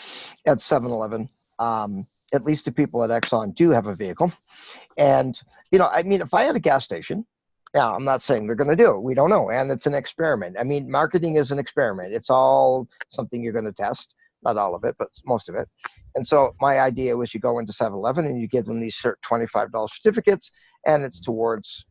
7-Eleven. At least the people at Exxon do have a vehicle. And, I mean, if I had a gas station, yeah, I'm not saying they're going to do it. We don't know. And it's an experiment. I mean, marketing is an experiment. It's all something you're going to test. Not all of it, but most of it. And so my idea was you go into 7-Eleven and you give them these $25 certificates, and it's towards,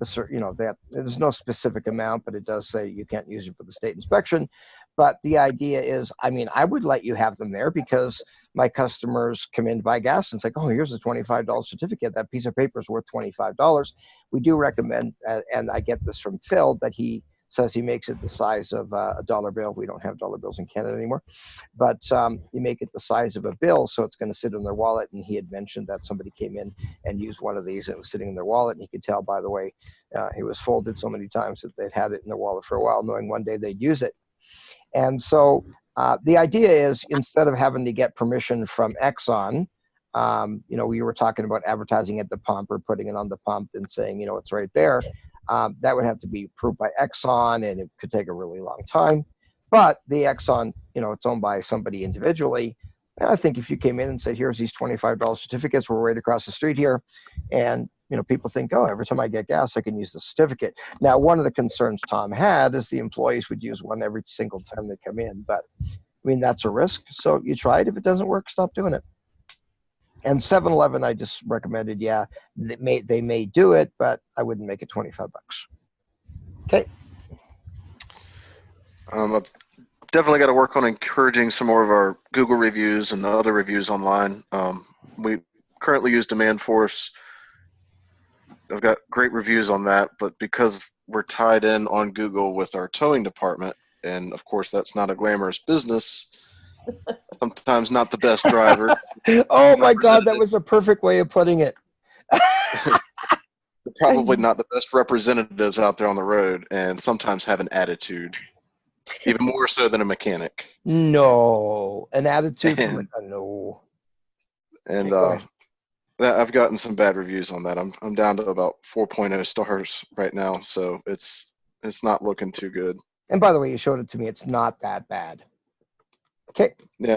that there's no specific amount, but it does say you can't use it for the state inspection. But the idea is, I mean, I would let you have them there because my customers come in to buy gas and it's like, oh, here's a $25 certificate. That piece of paper is worth $25. We do recommend, and I get this from Phil, that he says he makes it the size of a dollar bill. We don't have dollar bills in Canada anymore, but you make it the size of a bill, so it's going to sit in their wallet. And he had mentioned that somebody came in and used one of these, and it was sitting in their wallet, and he could tell, by the way, it was folded so many times that they'd had it in their wallet for a while, knowing one day they'd use it. And so the idea is, instead of having to get permission from Exxon, we were talking about advertising at the pump or putting it on the pump and saying, it's right there. That would have to be approved by Exxon, and it could take a really long time. But the Exxon, it's owned by somebody individually. And I think if you came in and said, here's these $25 certificates, we're right across the street here. And, people think, oh, every time I get gas, I can use the certificate. Now, one of the concerns Tom had is the employees would use one every single time they come in. But, I mean, that's a risk. So you try it. If it doesn't work, stop doing it. And 7-Eleven, I just recommended, yeah, they may do it, but I wouldn't make it $25. Okay. I've definitely got to work on encouraging some more of our Google reviews and other reviews online. We currently use DemandForce. I've got great reviews on that, but because we're tied in on Google with our towing department, and of course that's not a glamorous business, sometimes not the best driver. Oh my God, that was a perfect way of putting it. They're probably not the best representatives out there on the road, and sometimes have an attitude, even more so than a mechanic. No, an attitude from And, no. and Go ahead. I've gotten some bad reviews on that. I'm down to about 4.0 stars right now, so it's not looking too good. And by the way, you showed it to me. It's not that bad. Okay. Yeah.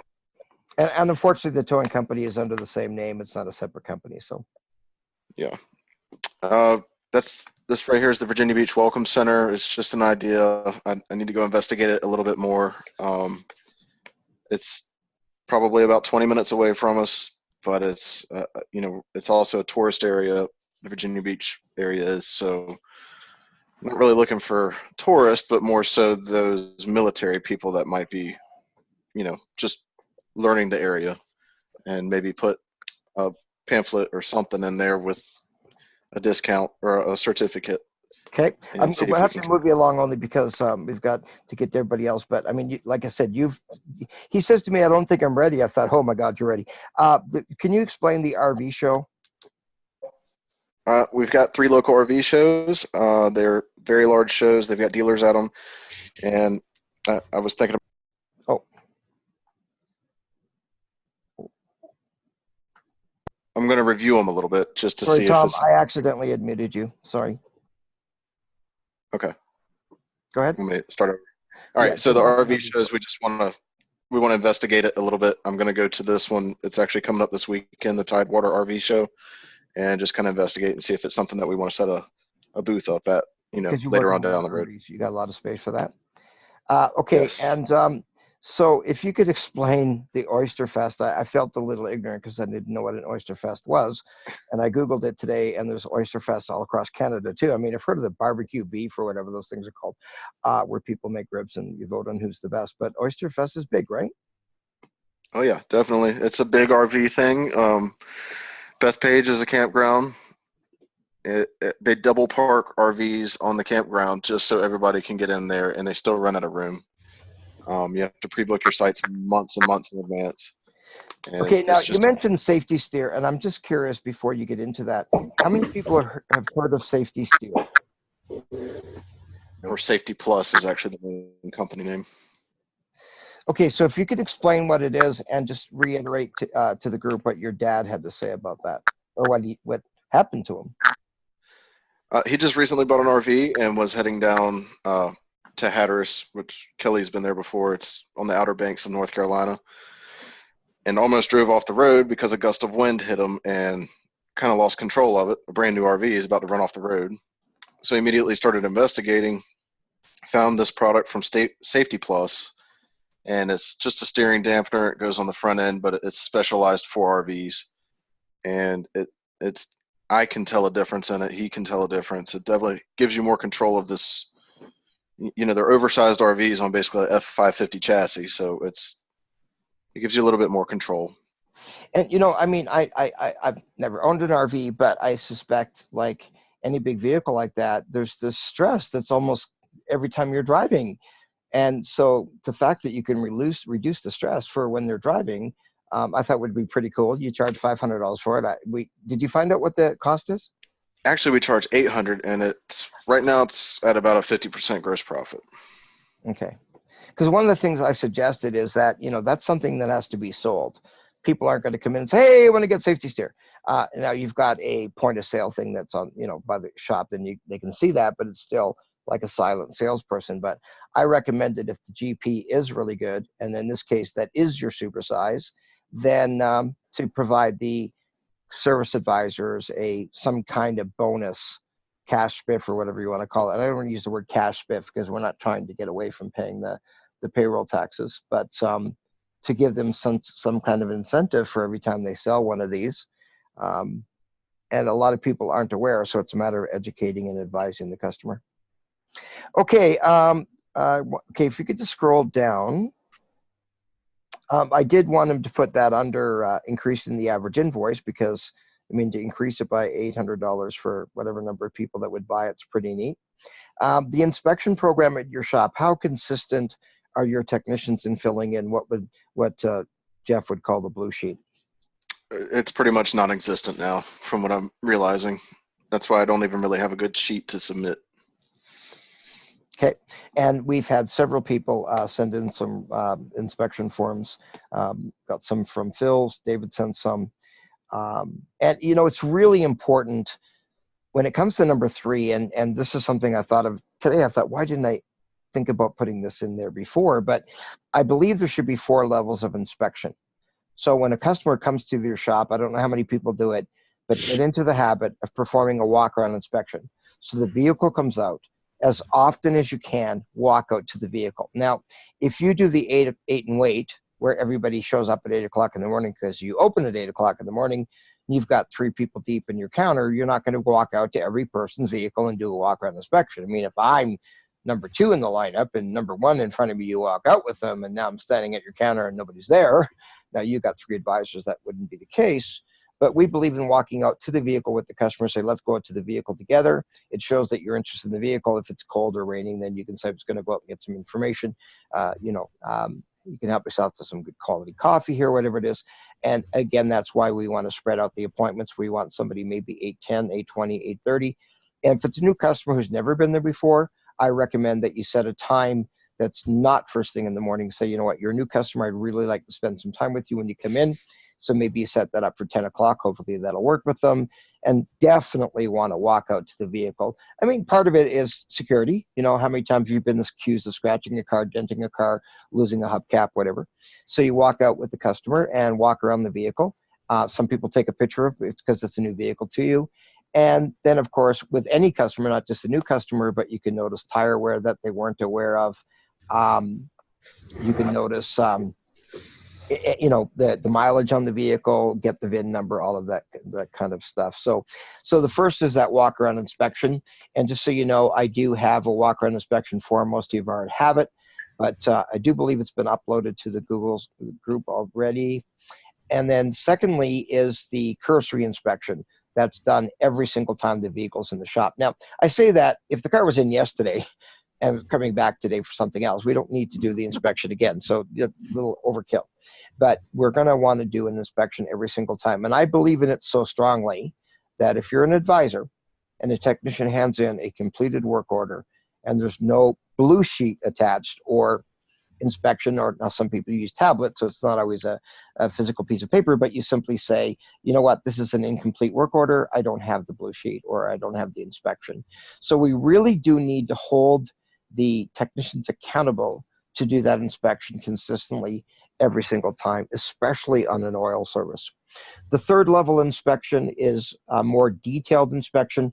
And unfortunately, the towing company is under the same name. It's not a separate company. So. Yeah. This right here is the Virginia Beach Welcome Center. It's just an idea. I need to go investigate it a little bit more. It's probably about 20 minutes away from us, but it's it's also a tourist area. The Virginia Beach area is, so I'm not really looking for tourists, but more so those military people that might be, just learning the area, and maybe put a pamphlet or something in there with a discount or a certificate. Okay, And see if we'll we have can to move you along only because we've got to get to everybody else. But I mean, like I said, he says to me, I don't think I'm ready. I thought, oh my God, you're ready. Can you explain the RV show? We've got 3 local RV shows. They're very large shows. They've got dealers at them. And I was thinking Oh, I'm going to review them a little bit just to sorry, see Tom, if it's I accidentally admitted you. Sorry. okay. Go ahead. Let me start over. All right. Yeah, So go the back to RV shows, we want to investigate it a little bit. I'm going to go to this one. It's actually coming up this weekend, the Tidewater RV show, and just kind of investigate and see if it's something that we want to set a booth up at, Because you later work on on down the road. RVs. You got a lot of space for that. Okay, Yes. and so if you could explain the Oyster Fest, I felt a little ignorant because I didn't know what an Oyster Fest was, and I Googled it today, and there's Oyster Fest all across Canada too. I mean, I've heard of the barbecue beef or whatever those things are called, where people make ribs and you vote on who's the best, but Oyster Fest is big, right? Oh yeah, definitely. It's a big RV thing. Bethpage is a campground. They double park RVs on the campground just so everybody can get in there, and they still run out of room. You have to pre-book your sites months and months in advance. And Okay, now it's you just mentioned Safety Steer, and I'm just curious before you get into that, how many people have heard of Safety Steer? or Safety Plus is actually the main company name. Okay, so if you could explain what it is and just reiterate to the group what your dad had to say about that, or what happened to him. He just recently bought an RV and was heading down to Hatteras, which Kelly's been there before. It's on the Outer Banks of North Carolina, and almost drove off the road because a gust of wind hit him and kind of lost control of it. A brand new RV is about to run off the road. So he immediately started investigating, found this product from Safety Plus, and it's just a steering dampener. It goes on the front end, but it's specialized for RVs, and it's I can tell a difference in it. He can tell a difference. It definitely gives you more control of this. They're oversized RVs on basically an F550 chassis, so it gives you a little bit more control. And I mean, I've never owned an RV, but I suspect like any big vehicle like that, there's this stress that's almost every time you're driving. And so the fact that you can reduce the stress for when they're driving, I thought would be pretty cool. You charge $500 for it. Did you find out what the cost is? Actually, we charge $800, and right now it's at about a 50% gross profit. Okay, because one of the things I suggested is that that's something that has to be sold. People aren't going to come in and say, "Hey, I want to get Safety Steer." Now you've got a point of sale thing that's on by the shop, and they can see that, but it's still like a silent salesperson. But I recommend that if the GP is really good, and in this case that is your supersize, then to provide the service advisors some kind of bonus, cash spiff or whatever you want to call it. And I don't want to use the word cash spiff because we're not trying to get away from paying the payroll taxes, but to give them some kind of incentive for every time they sell one of these. And a lot of people aren't aware, so it's a matter of educating and advising the customer. Okay, if you could just scroll down. I did want him to put that under increasing the average invoice because, I mean, to increase it by $800 for whatever number of people that would buy it's pretty neat. The inspection program at your shop, how consistent are your technicians in filling in what Jeff would call the blue sheet? It's pretty much non-existent now, from what I'm realizing. That's why I don't even really have a good sheet to submit. Okay, and we've had several people send in some inspection forms. Got some from Phil's, David sent some. And you know, it's really important when it comes to number 3, and this is something I thought of today. I thought, why didn't I think about putting this in there before? But I believe there should be 4 levels of inspection. So when a customer comes to your shop, I don't know how many people do it, but get into the habit of performing a walk-around inspection. So the vehicle comes out. As often as you can, walk out to the vehicle. Now, if you do the 8 and wait, where everybody shows up at 8 o'clock in the morning because you open at 8 o'clock in the morning, and you've got 3 people deep in your counter, you're not going to walk out to every person's vehicle and do a walk-around inspection. I mean, if I'm number 2 in the lineup and number 1 in front of me, you walk out with them, and now I'm standing at your counter and nobody's there. Now you got 3 advisors, that wouldn't be the case. But we believe in walking out to the vehicle with the customer, say, let's go out to the vehicle together. It shows that you're interested in the vehicle. If it's cold or raining, then you can say, I'm just going to go out and get some information. You can help yourself to some good quality coffee here, whatever it is. And again, that's why we want to spread out the appointments. We want somebody maybe 8:10, 8:20, 8:30. And if it's a new customer who's never been there before, I recommend that you set a time that's not first thing in the morning. Say, you know what, you're a new customer. I'd really like to spend some time with you when you come in. So maybe you set that up for 10 o'clock. Hopefully that'll work with them. And definitely want to walk out to the vehicle. I mean, part of it is security. You know, how many times have you been accused of scratching a car, denting a car, losing a hubcap, whatever. So you walk out with the customer and walk around the vehicle. Some people take a picture of it because it's a new vehicle to you. And then, of course, with any customer, not just a new customer, but you can notice tire wear that they weren't aware of. You can notice the mileage on the vehicle, get the VIN number, all of that kind of stuff. So the first is that walk around inspection. And just so you know, I do have a walk around inspection form. Most of you already have it, but I do believe it's been uploaded to the Google's group already. And then secondly is the cursory inspection. That's done every single time the vehicle's in the shop. Now, I say that if the car was in yesterday and coming back today for something else, we don't need to do the inspection again. So it's a little overkill. But we're going to want to do an inspection every single time. And I believe in it so strongly that if you're an advisor and a technician hands in a completed work order and there's no blue sheet attached or inspection, or now some people use tablets, so it's not always a physical piece of paper, but you simply say, you know what, this is an incomplete work order. I don't have the blue sheet, or I don't have the inspection. So we really do need to hold the technicians accountable to do that inspection consistently every single time, especially on an oil service. The third level inspection is a more detailed inspection.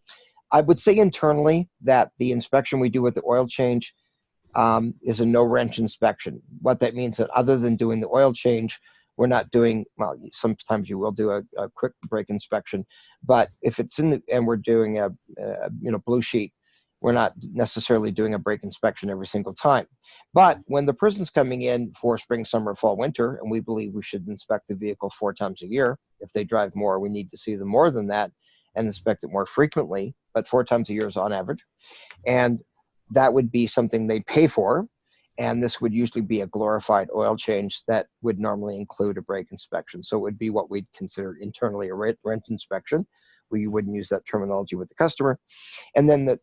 I would say internally that the inspection we do with the oil change is a no wrench inspection. What that means that other than doing the oil change, we're not doing, well, sometimes you will do a quick brake inspection, but if it's in the, and we're doing a blue sheet, we're not necessarily doing a brake inspection every single time. But when the person's coming in for spring, summer, fall, winter, and we believe we should inspect the vehicle 4 times a year. If they drive more, we need to see them more than that and inspect it more frequently, but 4 times a year is on average. And that would be something they pay for. And this would usually be a glorified oil change that would normally include a brake inspection. So it would be what we'd consider internally a rent inspection. We wouldn't use that terminology with the customer. And then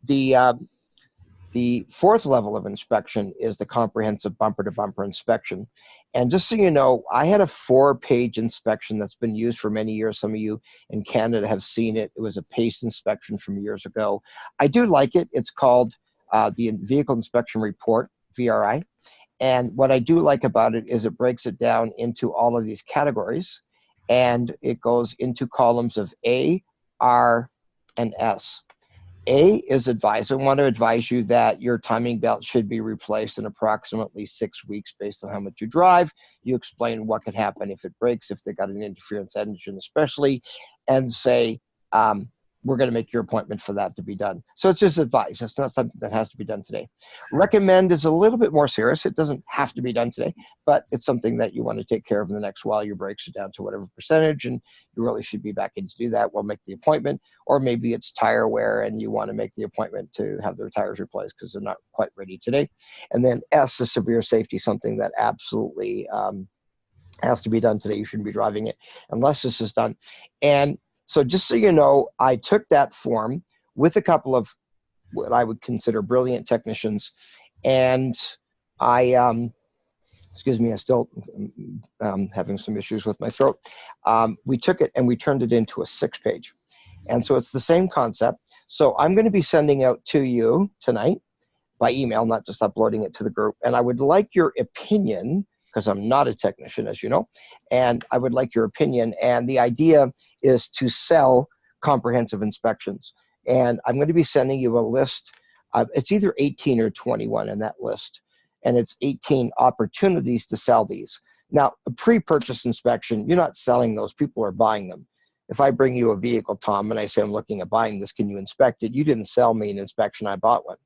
the fourth level of inspection is the comprehensive bumper-to-bumper inspection. And just so you know, I had a 4-page inspection that's been used for many years. Some of you in Canada have seen it. It was a PACE inspection from years ago. I do like it. It's called the Vehicle Inspection Report, VRI. And what I do like about it is it breaks it down into all of these categories. And it goes into columns of A, R, and S. A is advice. I want to advise you that your timing belt should be replaced in approximately 6 weeks based on how much you drive. You explain what could happen if it breaks, if they got an interference engine especially, and say we're going to make your appointment for that to be done. So it's just advice. It's not something that has to be done today. Recommend is a little bit more serious. It doesn't have to be done today, but it's something that you want to take care of in the next while. Your brakes are down to whatever percentage, and you really should be back in to do that. We'll make the appointment, or maybe it's tire wear and you want to make the appointment to have their tires replaced because they're not quite ready today. And then S is severe safety, something that absolutely has to be done today. You shouldn't be driving it unless this is done. And so just so you know, I took that form with a couple of what I would consider brilliant technicians, and I, excuse me, I still having some issues with my throat. We took it and we turned it into a 6-page. And so it's the same concept. So I'm going to be sending out to you tonight by email, not just uploading it to the group. And I would like your opinion, because I'm not a technician, as you know, and I would like your opinion. And the idea is to sell comprehensive inspections. And I'm going to be sending you a list. It's either 18 or 21 in that list. And it's 18 opportunities to sell these. Now, a pre-purchase inspection, you're not selling those. People are buying them. If I bring you a vehicle, Tom, and I say, I'm looking at buying this, can you inspect it? You didn't sell me an inspection. I bought one.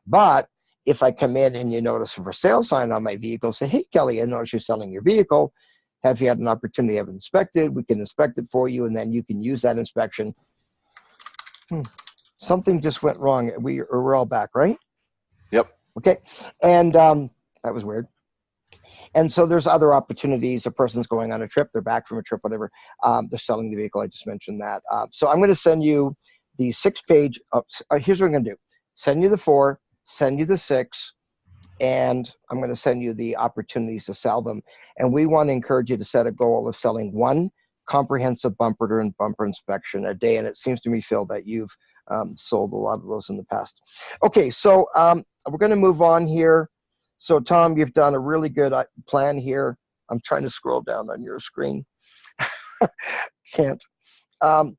But if I come in and you notice a for sale sign on my vehicle, say, hey, Kelly, I noticed you're selling your vehicle. Have you had an opportunity to have it inspected? We can inspect it for you, and then you can use that inspection. Something just went wrong. We're all back, right? Yep. Okay. And that was weird. And so there's other opportunities. A person's going on a trip. They're back from a trip, whatever. They're selling the vehicle. I just mentioned that. So I'm going to send you the 6-page. Here's what I'm going to do. Send you the 4, send you the 6, and I'm going to send you the opportunities to sell them. And we want to encourage you to set a goal of selling 1 comprehensive bumper and bumper inspection a day. And it seems to me, Phil, that you've sold a lot of those in the past. Okay, so we're going to move on here. So Tom, you've done a really good plan here. I'm trying to scroll down on your screen. Can't.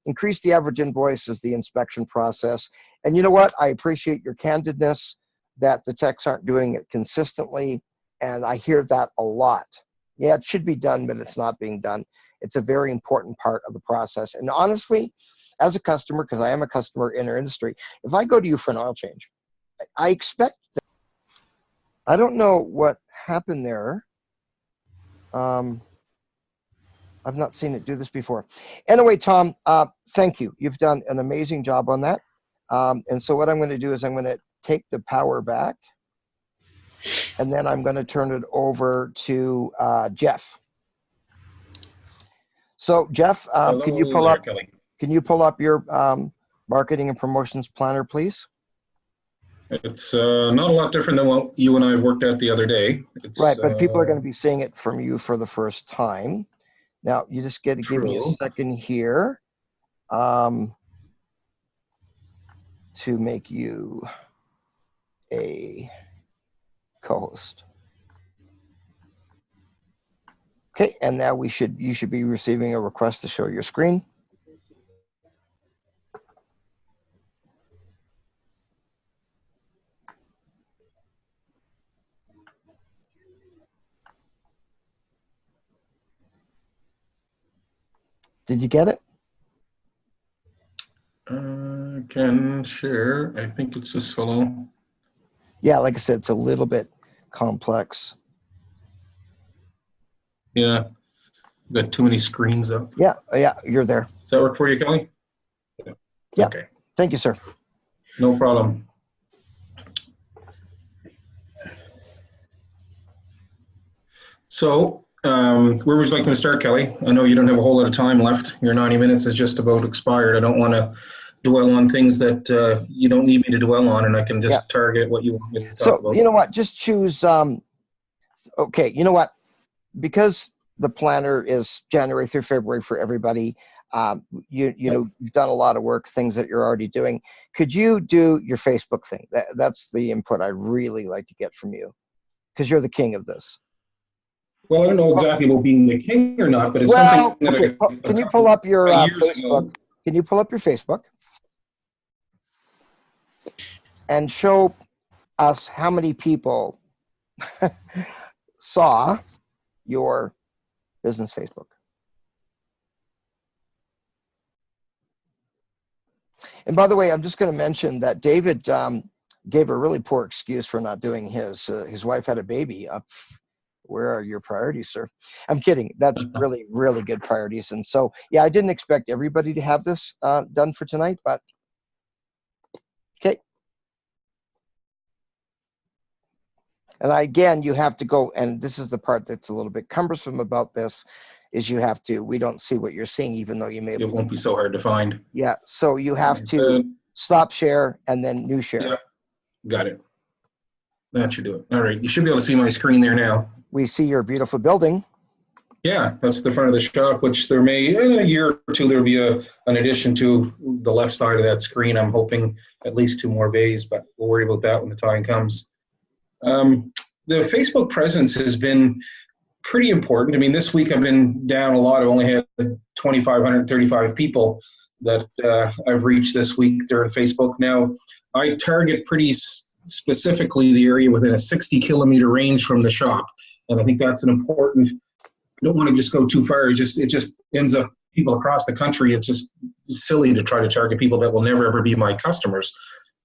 Increase the average invoice is the inspection process. And you know what? I appreciate your candidness that the techs aren't doing it consistently. And I hear that a lot. Yeah, it should be done, but it's not being done. It's a very important part of the process. And honestly, as a customer, because I am a customer in our industry, if I go to you for an oil change, I expect that. I don't know what happened there. I've not seen it do this before. Anyway, Tom, thank you. You've done an amazing job on that. And so what I'm going to do is I'm going to take the power back, and then I'm going to turn it over to Jeff. So Jeff, can you pull up? Kelly. Can you pull up your marketing and promotions planner, please? It's not a lot different than what you and I have worked at the other day. It's, right, but people are going to be seeing it from you for the first time. Now, you just get to give me a second here to make you a co-host. Okay, and now you should be receiving a request to show your screen. Did you get it? Can share. I think it's this fellow. Yeah, like I said, it's a little bit complex. Yeah, got too many screens up. Yeah, you're there. Does that work for you, Kelly? Yeah. Okay. Thank you, sir. No problem. So, where would you like me to start, Kelly? I know you don't have a whole lot of time left. Your 90 minutes is just about expired. I don't want to dwell on things that you don't need me to dwell on, and I can just target what you want me to talk about. So, you know what? Just choose, okay, you know what? Because the planner is January through February for everybody, you know, you've done a lot of work, things that you're already doing. Could you do your Facebook thing? That's the input I'd really like to get from you, because you're the king of this. Well, I don't know exactly about being the king or not, but it's something that okay. Can you pull up your Facebook? Can you pull up your Facebook and show us how many people saw your business Facebook? And by the way, I'm just going to mention that David gave a really poor excuse for not doing his. His wife had a baby. Where are your priorities, sir? I'm kidding. That's really, really good priorities. And so, yeah, I didn't expect everybody to have this done for tonight, but okay. And again, you have to go, and this is the part that's a little bit cumbersome about this, is you have to, we don't see what you're seeing, even though you may have. It won't be so hard to find. Yeah, so you have to stop share and then new share. Yeah, got it. That should do it. All right, you should be able to see my screen there now. We see your beautiful building. Yeah, that's the front of the shop, which there may, in a year or two, there'll be an addition to the left side of that screen. I'm hoping at least 2 more bays, but we'll worry about that when the time comes. The Facebook presence has been pretty important. I mean, this week I've been down a lot. I've only had 2,535 people that I've reached this week during Facebook. Now, I target pretty specifically the area within a 60-kilometer range from the shop. And I think that's an important, I don't want to just go too far. It just ends up people across the country. It's just silly to try to target people that will never, ever be my customers.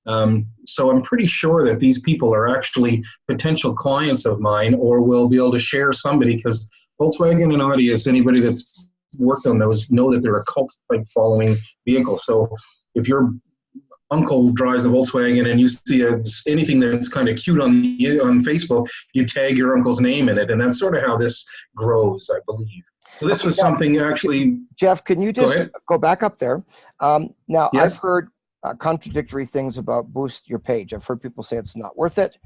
So I'm pretty sure that these people are actually potential clients of mine or will be able to share somebody, because Volkswagen and Audi, as anybody that's worked on those, know that they're a cult-like following vehicle. So if your uncle drives a Volkswagen and you see anything that's kind of cute on Facebook, you tag your uncle's name in it, and that's sort of how this grows, I believe. So this was something actually. Jeff, can you just go back up there? Now, yes. I've heard contradictory things about Boost Your Page. I've heard people say it's not worth it.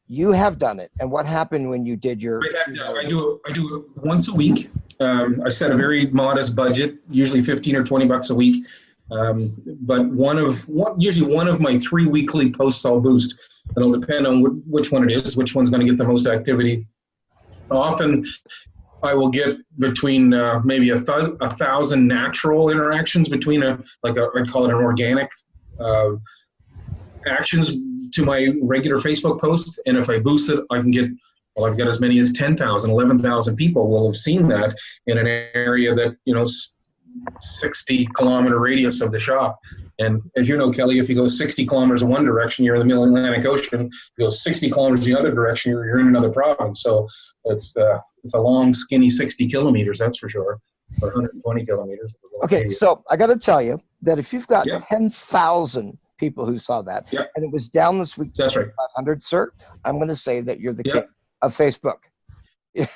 You have done it, and what happened when you did your? I do it once a week. I set a very modest budget, usually $15 or $20 a week. But usually one of my 3 weekly posts I'll boost. It'll depend on which one it is, which one's going to get the most activity. Often I will get between maybe 1,000 natural interactions between I'd call it an organic actions to my regular Facebook posts. And if I boost it, I can get, well, I've got as many as 10,000, 11,000 people will have seen that in an area that, 60-kilometer radius of the shop. And as you know, Kelly, if you go 60 kilometers in one direction, you're in the middle of the Atlantic Ocean. If you go 60 kilometers the other direction, you're in another province. So it's a long, skinny 60 kilometers, that's for sure, or 120 kilometers. Okay, so I got to tell you that if you've got 10,000 people who saw that, and it was down this week to 500, sir, I'm going to say that you're the king of Facebook. You're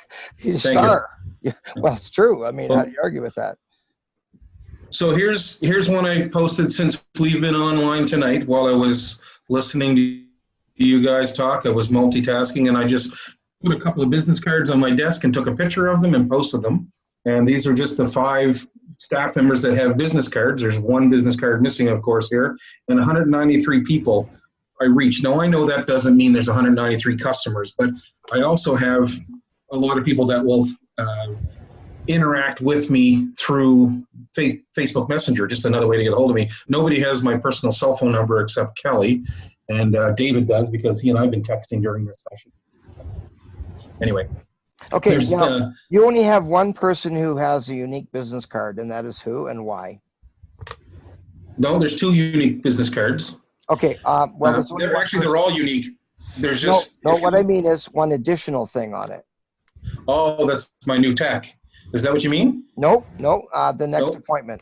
a star. Well, it's true. I mean, how do you argue with that? So here's one I posted since we've been online tonight. While I was listening to you guys talk, I was multitasking, and I just put a couple of business cards on my desk and took a picture of them and posted them. And these are just the 5 staff members that have business cards. There's 1 business card missing, of course, here, and 193 people I reached. Now, I know that doesn't mean there's 193 customers, but I also have a lot of people that will interact with me through Facebook Messenger, just another way to get a hold of me. Nobody has my personal cell phone number except Kelly, and David does, because he and I have been texting during this session. Anyway. Okay, now, you only have one person who has a unique business card, and that is who and why? No, there's 2 unique business cards. Okay, well, they're all unique. There's just what I mean is one additional thing on it. Oh, that's my new tech. Is that what you mean? No, the next appointment.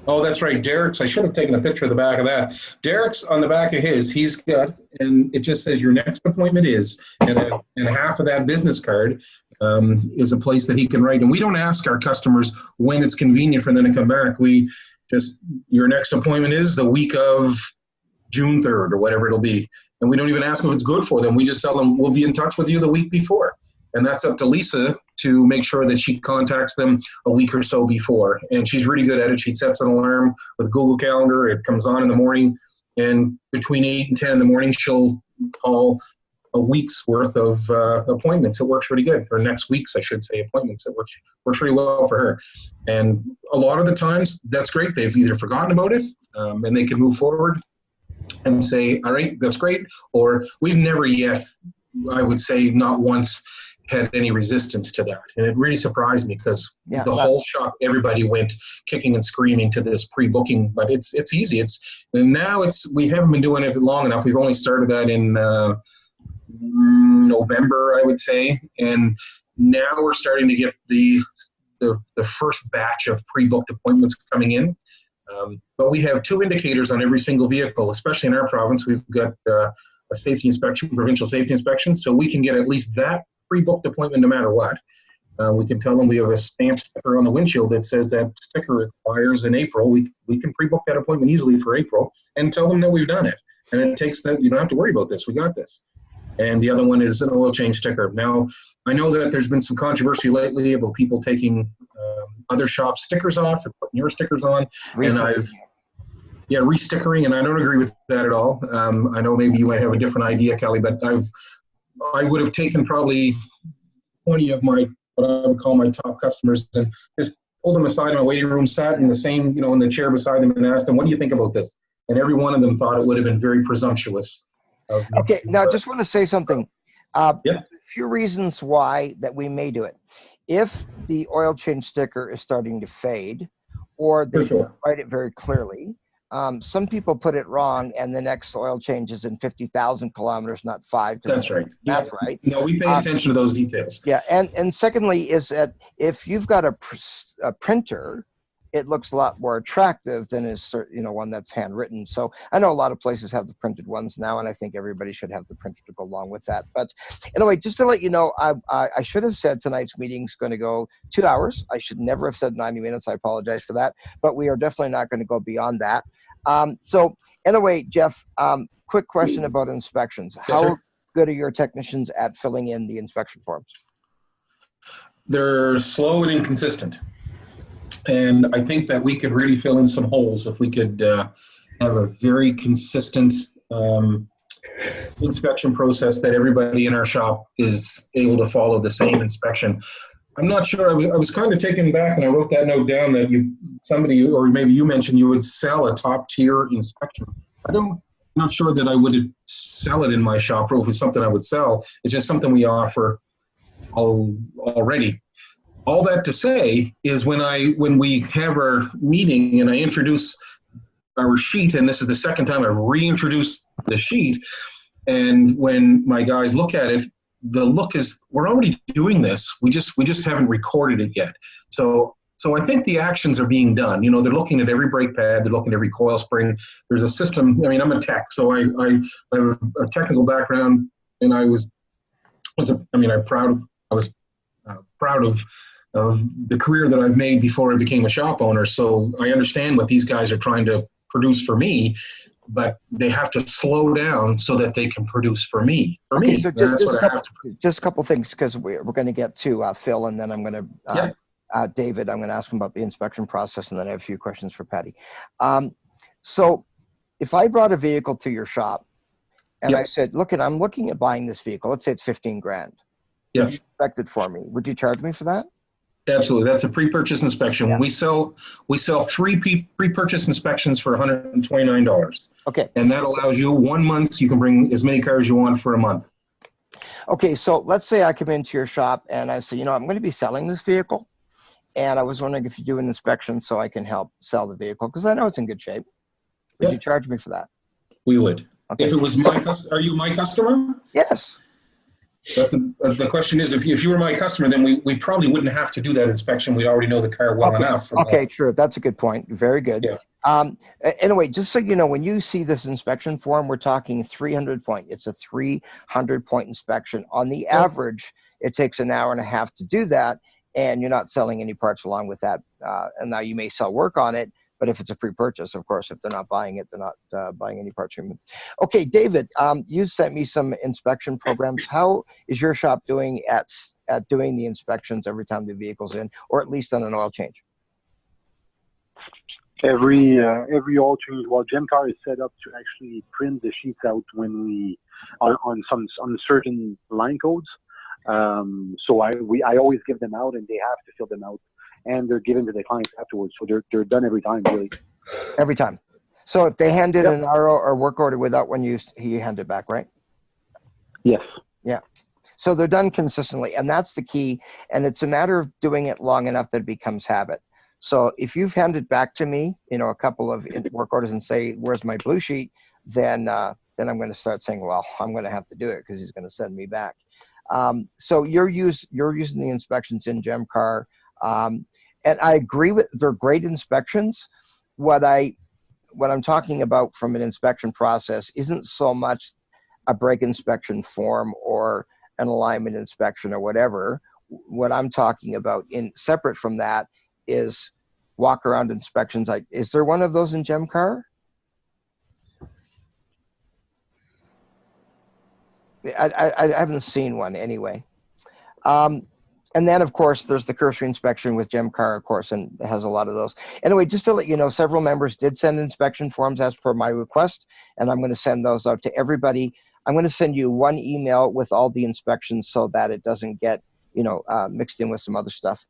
Oh, that's right. Derek's, I should have taken a picture of the back of that. Derek's on the back of his, he's got, and it just says your next appointment is, and half of that business card is a place that he can write. And we don't ask our customers when it's convenient for them to come back. We just, your next appointment is the week of June 3rd or whatever it'll be. And we don't even ask if it's good for them. We just tell them we'll be in touch with you the week before. And that's up to Lisa to make sure that she contacts them a week or so before. And she's really good at it. She sets an alarm with Google Calendar. It comes on in the morning. And between 8 and 10 in the morning, she'll call a week's worth of appointments. It works really good. Or next week's, I should say, appointments. It works really well for her. And a lot of the times, that's great. They've either forgotten about it and they can move forward and say, all right, that's great. Or we've never yet, I would say not once, had any resistance to that. And it really surprised me because Yeah, the whole shop, everybody went kicking and screaming to this pre-booking, but it's easy. We haven't been doing it long enough. We've only started that in November, I would say. And now we're starting to get the first batch of pre-booked appointments coming in. But we have 2 indicators on every single vehicle, especially in our province. We've got a safety inspection, provincial safety inspection, so we can get at least that pre-booked appointment no matter what. We can tell them we have a stamp sticker on the windshield that says that sticker expires in April. We can pre-book that appointment easily for April and tell them that we've done it. And it takes that, you don't have to worry about this, we got this. And the other one is an oil change sticker. Now, I know that there's been some controversy lately about people taking other shop stickers off and putting your stickers on. And re-stickering, and I don't agree with that at all. I know maybe you might have a different idea, Kelly, but I would have taken probably 20 of my, what I would call my top customers, and just pulled them aside in my waiting room, sat in the same, in the chair beside them, and asked them, what do you think about this? And every one of them thought it would have been very presumptuous. Okay, now I just want to say something. Yeah. A few reasons why that we may do it. If the oil change sticker is starting to fade, or they write it very clearly, some people put it wrong, and the next oil change is in 50,000 kilometers, not 5. That's right. That's right. No, we pay attention to those details. Yeah, and secondly is that if you've got a printer, it looks a lot more attractive than is one that's handwritten. So I know a lot of places have the printed ones now, and I think everybody should have the printer to go along with that. But anyway, just to let you know, I should have said tonight's meeting is going to go 2 hours. I should never have said 90 minutes. I apologize for that. But we are definitely not going to go beyond that. So anyway, Jeff, quick question about inspections. How good are your technicians at filling in the inspection forms? They're slow and inconsistent. And I think that we could really fill in some holes if we could have a very consistent inspection process that everybody in our shop is able to follow the same inspection. I'm not sure. I was kind of taken back, and I wrote that note down that somebody, or maybe you mentioned you would sell a top tier inspection. I'm not sure that I would sell it in my shop, or if it's something I would sell. It's just something we offer already. All that to say is when we have our meeting and I introduce our sheet, and this is the second time I've reintroduced the sheet, and when my guys look at it, the look is, we're already doing this. We just haven't recorded it yet. So I think the actions are being done. They're looking at every brake pad, they're looking at every coil spring. There's a system. I mean, I'm a tech, so I have a technical background, and I was proud of the career that I've made before I became a shop owner. So I understand what these guys are trying to produce for me, but they have to slow down so that they can produce for me. So just a couple things, because we're going to get to Phil, and then I'm going to David. I'm going to ask him about the inspection process, and then I have a few questions for Patty. So if I brought a vehicle to your shop and I said, look, I'm looking at buying this vehicle. Let's say it's 15 grand. Yeah. Would you inspect it for me? Would you charge me for that? Absolutely. That's a pre-purchase inspection. Yeah. We sell 3 pre-purchase inspections for $129. Okay. And that allows you 1 month. You can bring as many cars you want for a month. Okay. So let's say I come into your shop and I say, I'm going to be selling this vehicle, and I was wondering if you do an inspection so I can help sell the vehicle, because I know it's in good shape. Would you charge me for that? We would. Okay. If it was are you my customer? Yes. The question is, if you were my customer, then we probably wouldn't have to do that inspection. We already know the car well enough. Okay, true. That's a good point. Very good. Yeah. Anyway, just so you know, when you see this inspection form, we're talking 300 point. It's a 300 point inspection. On the average, it takes an hour and a half to do that, and you're not selling any parts along with that. And now you may sell work on it, but if it's a pre-purchase, of course, if they're not buying it, they're not buying any parts from you. Okay, David, you sent me some inspection programs. How is your shop doing at doing the inspections every time the vehicle's in, or at least on an oil change? Every oil change, GemCar is set up to actually print the sheets out when we on certain line codes. So I always give them out, and they have to fill them out, and they're given to the clients afterwards. So they're done every time, really. Every time. So if they hand in an RO or work order without one use, you hand it back, right? Yes. Yeah. So they're done consistently, and that's the key. And it's a matter of doing it long enough that it becomes habit. So if you've handed back to me, a couple of work orders and say, "Where's my blue sheet?" Then I'm going to start saying, "Well, I'm going to have to do it because he's going to send me back." So you're using the inspections in GemCar, and I agree with they're great inspections. What I'm talking about from an inspection process isn't so much a brake inspection form or an alignment inspection or whatever. What I'm talking about in separate from that is walk around inspections. Is there one of those in GemCar? I haven't seen one anyway. And then, of course, there's the cursory inspection with GemCar, of course, and it has a lot of those. Anyway, just to let you know, several members did send inspection forms as per my request, and I'm going to send those out to everybody. I'm going to send you one email with all the inspections so that it doesn't get, mixed in with some other stuff.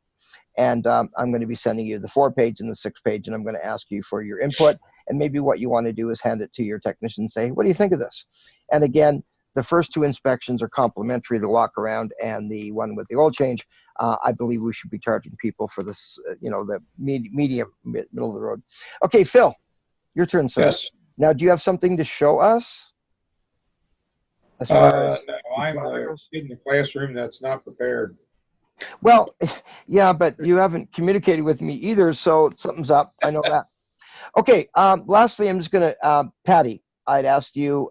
And I'm going to be sending you the 4-page and the 6-page, and I'm going to ask you for your input. And maybe what you want to do is hand it to your technician and say, "What do you think of this?" And again, the first 2 inspections are complimentary, the walk around and the one with the oil change. I believe we should be charging people for this, the middle of the road. Okay, Phil, your turn, sir. Yes. Now, do you have something to show us? As far as No, I'm the kid in the classroom that's not prepared. well, yeah, but you haven't communicated with me either, so something's up. I know that. Okay, lastly, I'm just going to, Patty, I'd ask you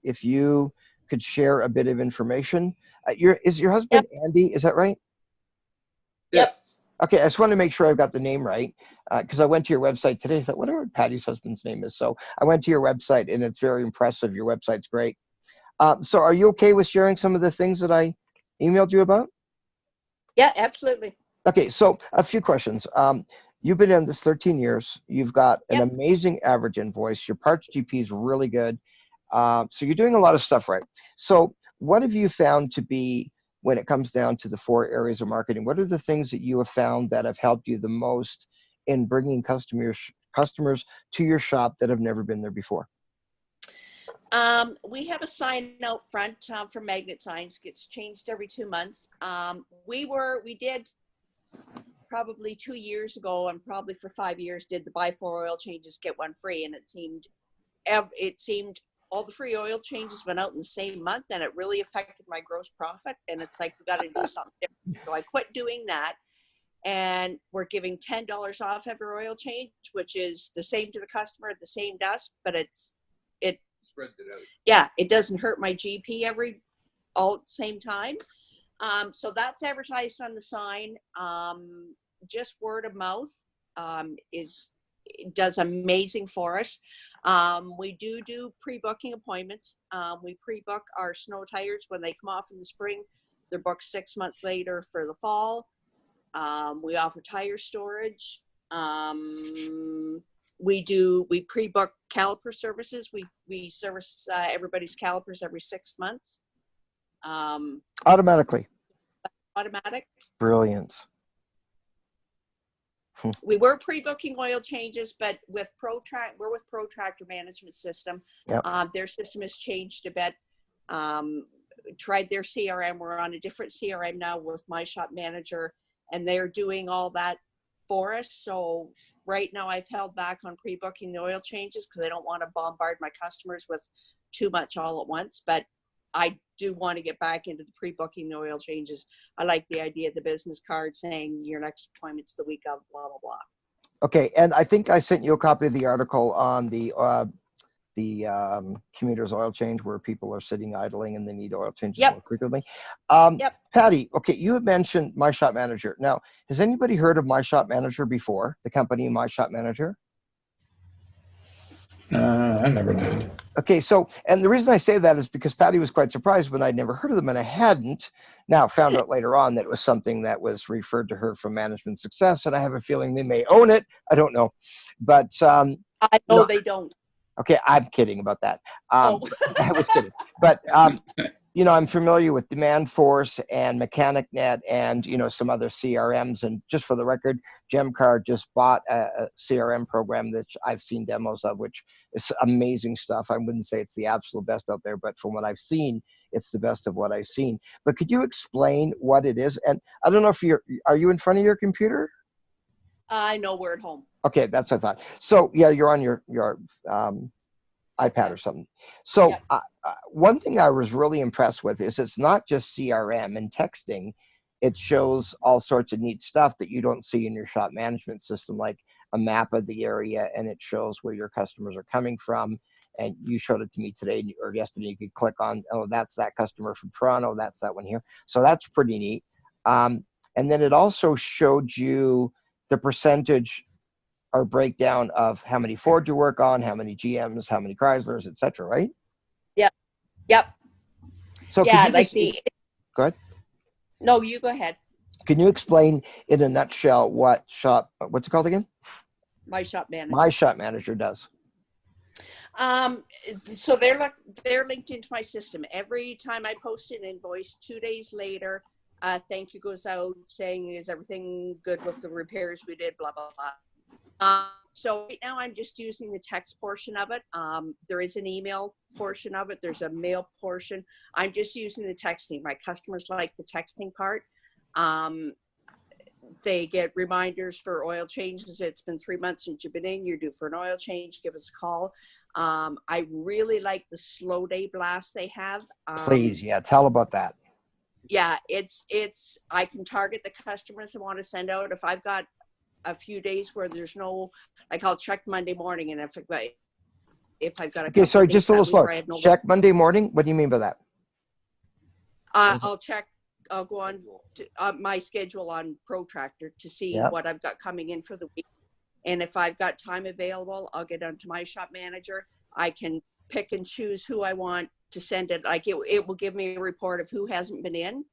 if you could share a bit of information. Is your husband Andy, is that right? Yes. Okay, I just want to make sure I've got the name right, because I went to your website today. I thought, whatever Patty's husband's name is. So I went to your website, and it's very impressive. Your website's great. So are you okay with sharing some of the things that I emailed you about? Yeah, absolutely. Okay, so a few questions. You've been in this 13 years. You've got an amazing average invoice. Your parts GP is really good. So you're doing a lot of stuff right. So what have you found to be, when it comes down to the 4 areas of marketing, what are the things that you have found that have helped you the most in bringing customers to your shop that have never been there before? We have a sign out front for Magnet Signs. Gets changed every 2 months. We did probably 2 years ago, and probably for 5 years, did the buy 4 oil changes, get 1 free, and it seemed all the free oil changes went out in the same month, and it really affected my gross profit. And it's like, we got to do something different. So I quit doing that, and we're giving $10 off every oil change, which is the same to the customer, the same to us, but it spreads it out. Yeah, it doesn't hurt my GP all at the same time. So that's advertised on the sign. Just word of mouth does amazing for us. We do pre-booking appointments. We pre-book our snow tires when they come off in the spring. They're booked 6 months later for the fall. We offer tire storage. We pre-book caliper services. We service everybody's calipers every 6 months. Automatically. Automatic. Brilliant. We were pre-booking oil changes, but we're with Protractor Management System. Yep. Their system has changed a bit. Tried their CRM. We're on a different CRM now with My Shop Manager, and they're doing all that for us. So right now I've held back on pre-booking the oil changes because I don't want to bombard my customers with too much all at once, but I do want to get back into the pre-booking the oil changes. I like the idea of the business card saying your next appointment's the week of blah, blah, blah. Okay, and I think I sent you a copy of the article on the commuter's oil change, where people are sitting idling and they need oil changes more frequently. Patty, okay, you have mentioned My Shop Manager. Now, has anybody heard of My Shop Manager before, the company My Shop Manager? I never did. Okay, so, and the reason I say that is because Patty was quite surprised when I'd never heard of them, and I hadn't. Now, found out later on that it was something that was referred to her from Management Success, and I have a feeling they may own it. I don't know. But I know they don't. Okay, I'm kidding about that. I was kidding. But, I'm familiar with Demand Force and MechanicNet and, some other CRMs. And just for the record, GemCar just bought a CRM program that I've seen demos of, which is amazing stuff. I wouldn't say it's the absolute best out there, but from what I've seen, it's the best of what I've seen. But could you explain what it is? And I don't know if are you in front of your computer? I know we're at home. Okay, that's what I thought. So yeah, you're on your iPad or something. So Yeah. one thing I was really impressed with is it's not just CRM and texting. It shows all sorts of neat stuff that you don't see in your shop management system, like a map of the area, and it shows where your customers are coming from. And you showed it to me today or yesterday. You could click on, oh, that's that customer from Toronto. That's that one here. So that's pretty neat. And then it also showed you the percentage or breakdown of how many Ford you work on, how many GMs, how many Chryslers, etc. Right? Yep. So Yeah, could you like just, go ahead. No, you go ahead. Can you explain in a nutshell what's it called again? My Shop Manager. My Shop Manager does. So they're linked into my system. Every time I post an invoice, 2 days later, thank you goes out saying, is everything good with the repairs we did, blah, blah, blah. So right now I'm just using the text portion of it. There is an email portion of it. There's a mail portion. I'm just using the texting. My customers like the texting part. They get reminders for oil changes. It's been 3 months since you've been in. You're due for an oil change. Give us a call. I really like the slow day blast they have. Please, yeah, tell about that. Yeah, it's I can target the customers I want to send out. If I've got a few days where there's no, like I'll check Monday morning, and if I've got a Okay, sorry, just a little slower. no Check Monday morning. What do you mean by that? I'll go on to, my schedule on Protractor to see what I've got coming in for the week. And if I've got time available, I'll get onto My Shop Manager. I can pick and choose who I want to send it. Like it will give me a report of who hasn't been in.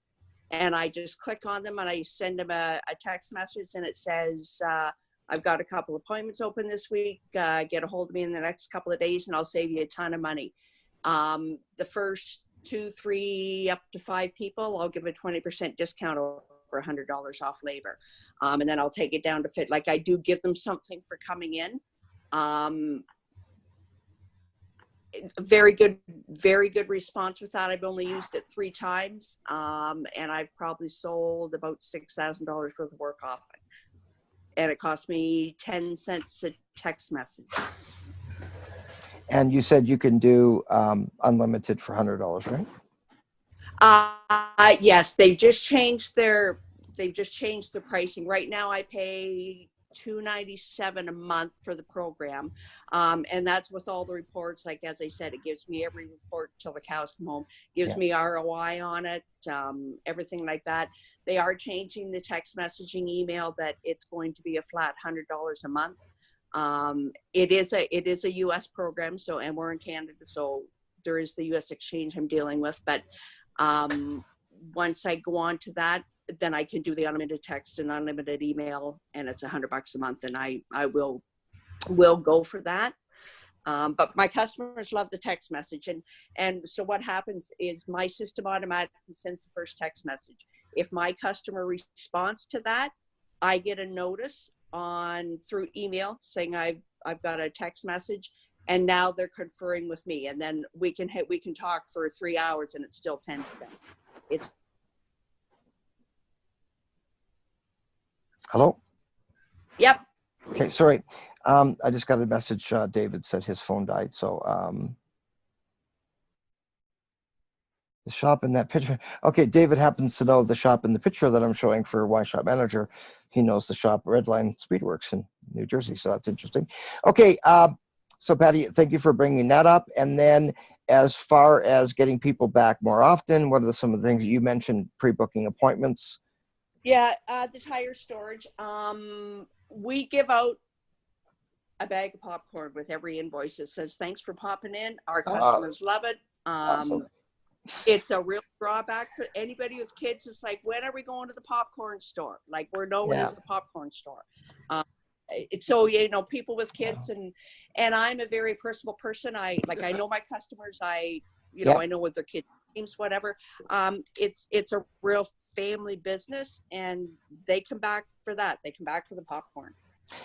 And I just click on them and I send them a text message, and it says, I've got a couple appointments open this week. Get a hold of me in the next couple of days and I'll save you a ton of money. The first 2, 3, up to 5 people, I'll give a 20% discount over $100 off labor. And then I'll take it down to fit. Like I do give them something for coming in. Very good response with that. I've only used it 3 times. And I've probably sold about $6,000 worth of work off it. And it cost me 10 cents a text message. And you said you can do unlimited for $100, right? Yes, they've just changed the pricing. Right now I pay $297 a month for the program. And that's with all the reports. Like, as I said, it gives me every report till the cows come home, gives me ROI on it, everything like that. They are changing the text messaging email that it's going to be a flat $100 a month. It is a US program. So, and we're in Canada. So there is the US exchange I'm dealing with, but, once I go on to that, then I can do the unlimited text and unlimited email, and it's $100 a month, and I will go for that. But my customers love the text message, and so what happens is my system automatically sends the first text message. If my customer responds to that, I get a notice through email saying I've got a text message, and now they're conferring with me, and then we can talk for 3 hours, and it's still 10 cents. It's Hello? Yep. Okay, sorry. I just got a message. David said his phone died. So the shop in that picture. Okay, David happens to know the shop in the picture that I'm showing for My Shop Manager. He knows the shop Redline Speedworks in New Jersey. So that's interesting. Okay, so Patty, thank you for bringing that up. And then as far as getting people back more often, what are some of the things you mentioned? Pre-booking appointments. Yeah, the tire storage. We give out a bag of popcorn with every invoice that says, thanks for popping in. Our customers love it. Awesome. It's a real drawback for anybody with kids. It's like, when are we going to the popcorn store? Like, we're known as the popcorn store. So, people with kids, and I'm a very personal person. I know my customers. I know what their kids' names, whatever. It's a real family business, and they come back for that. They come back for the popcorn.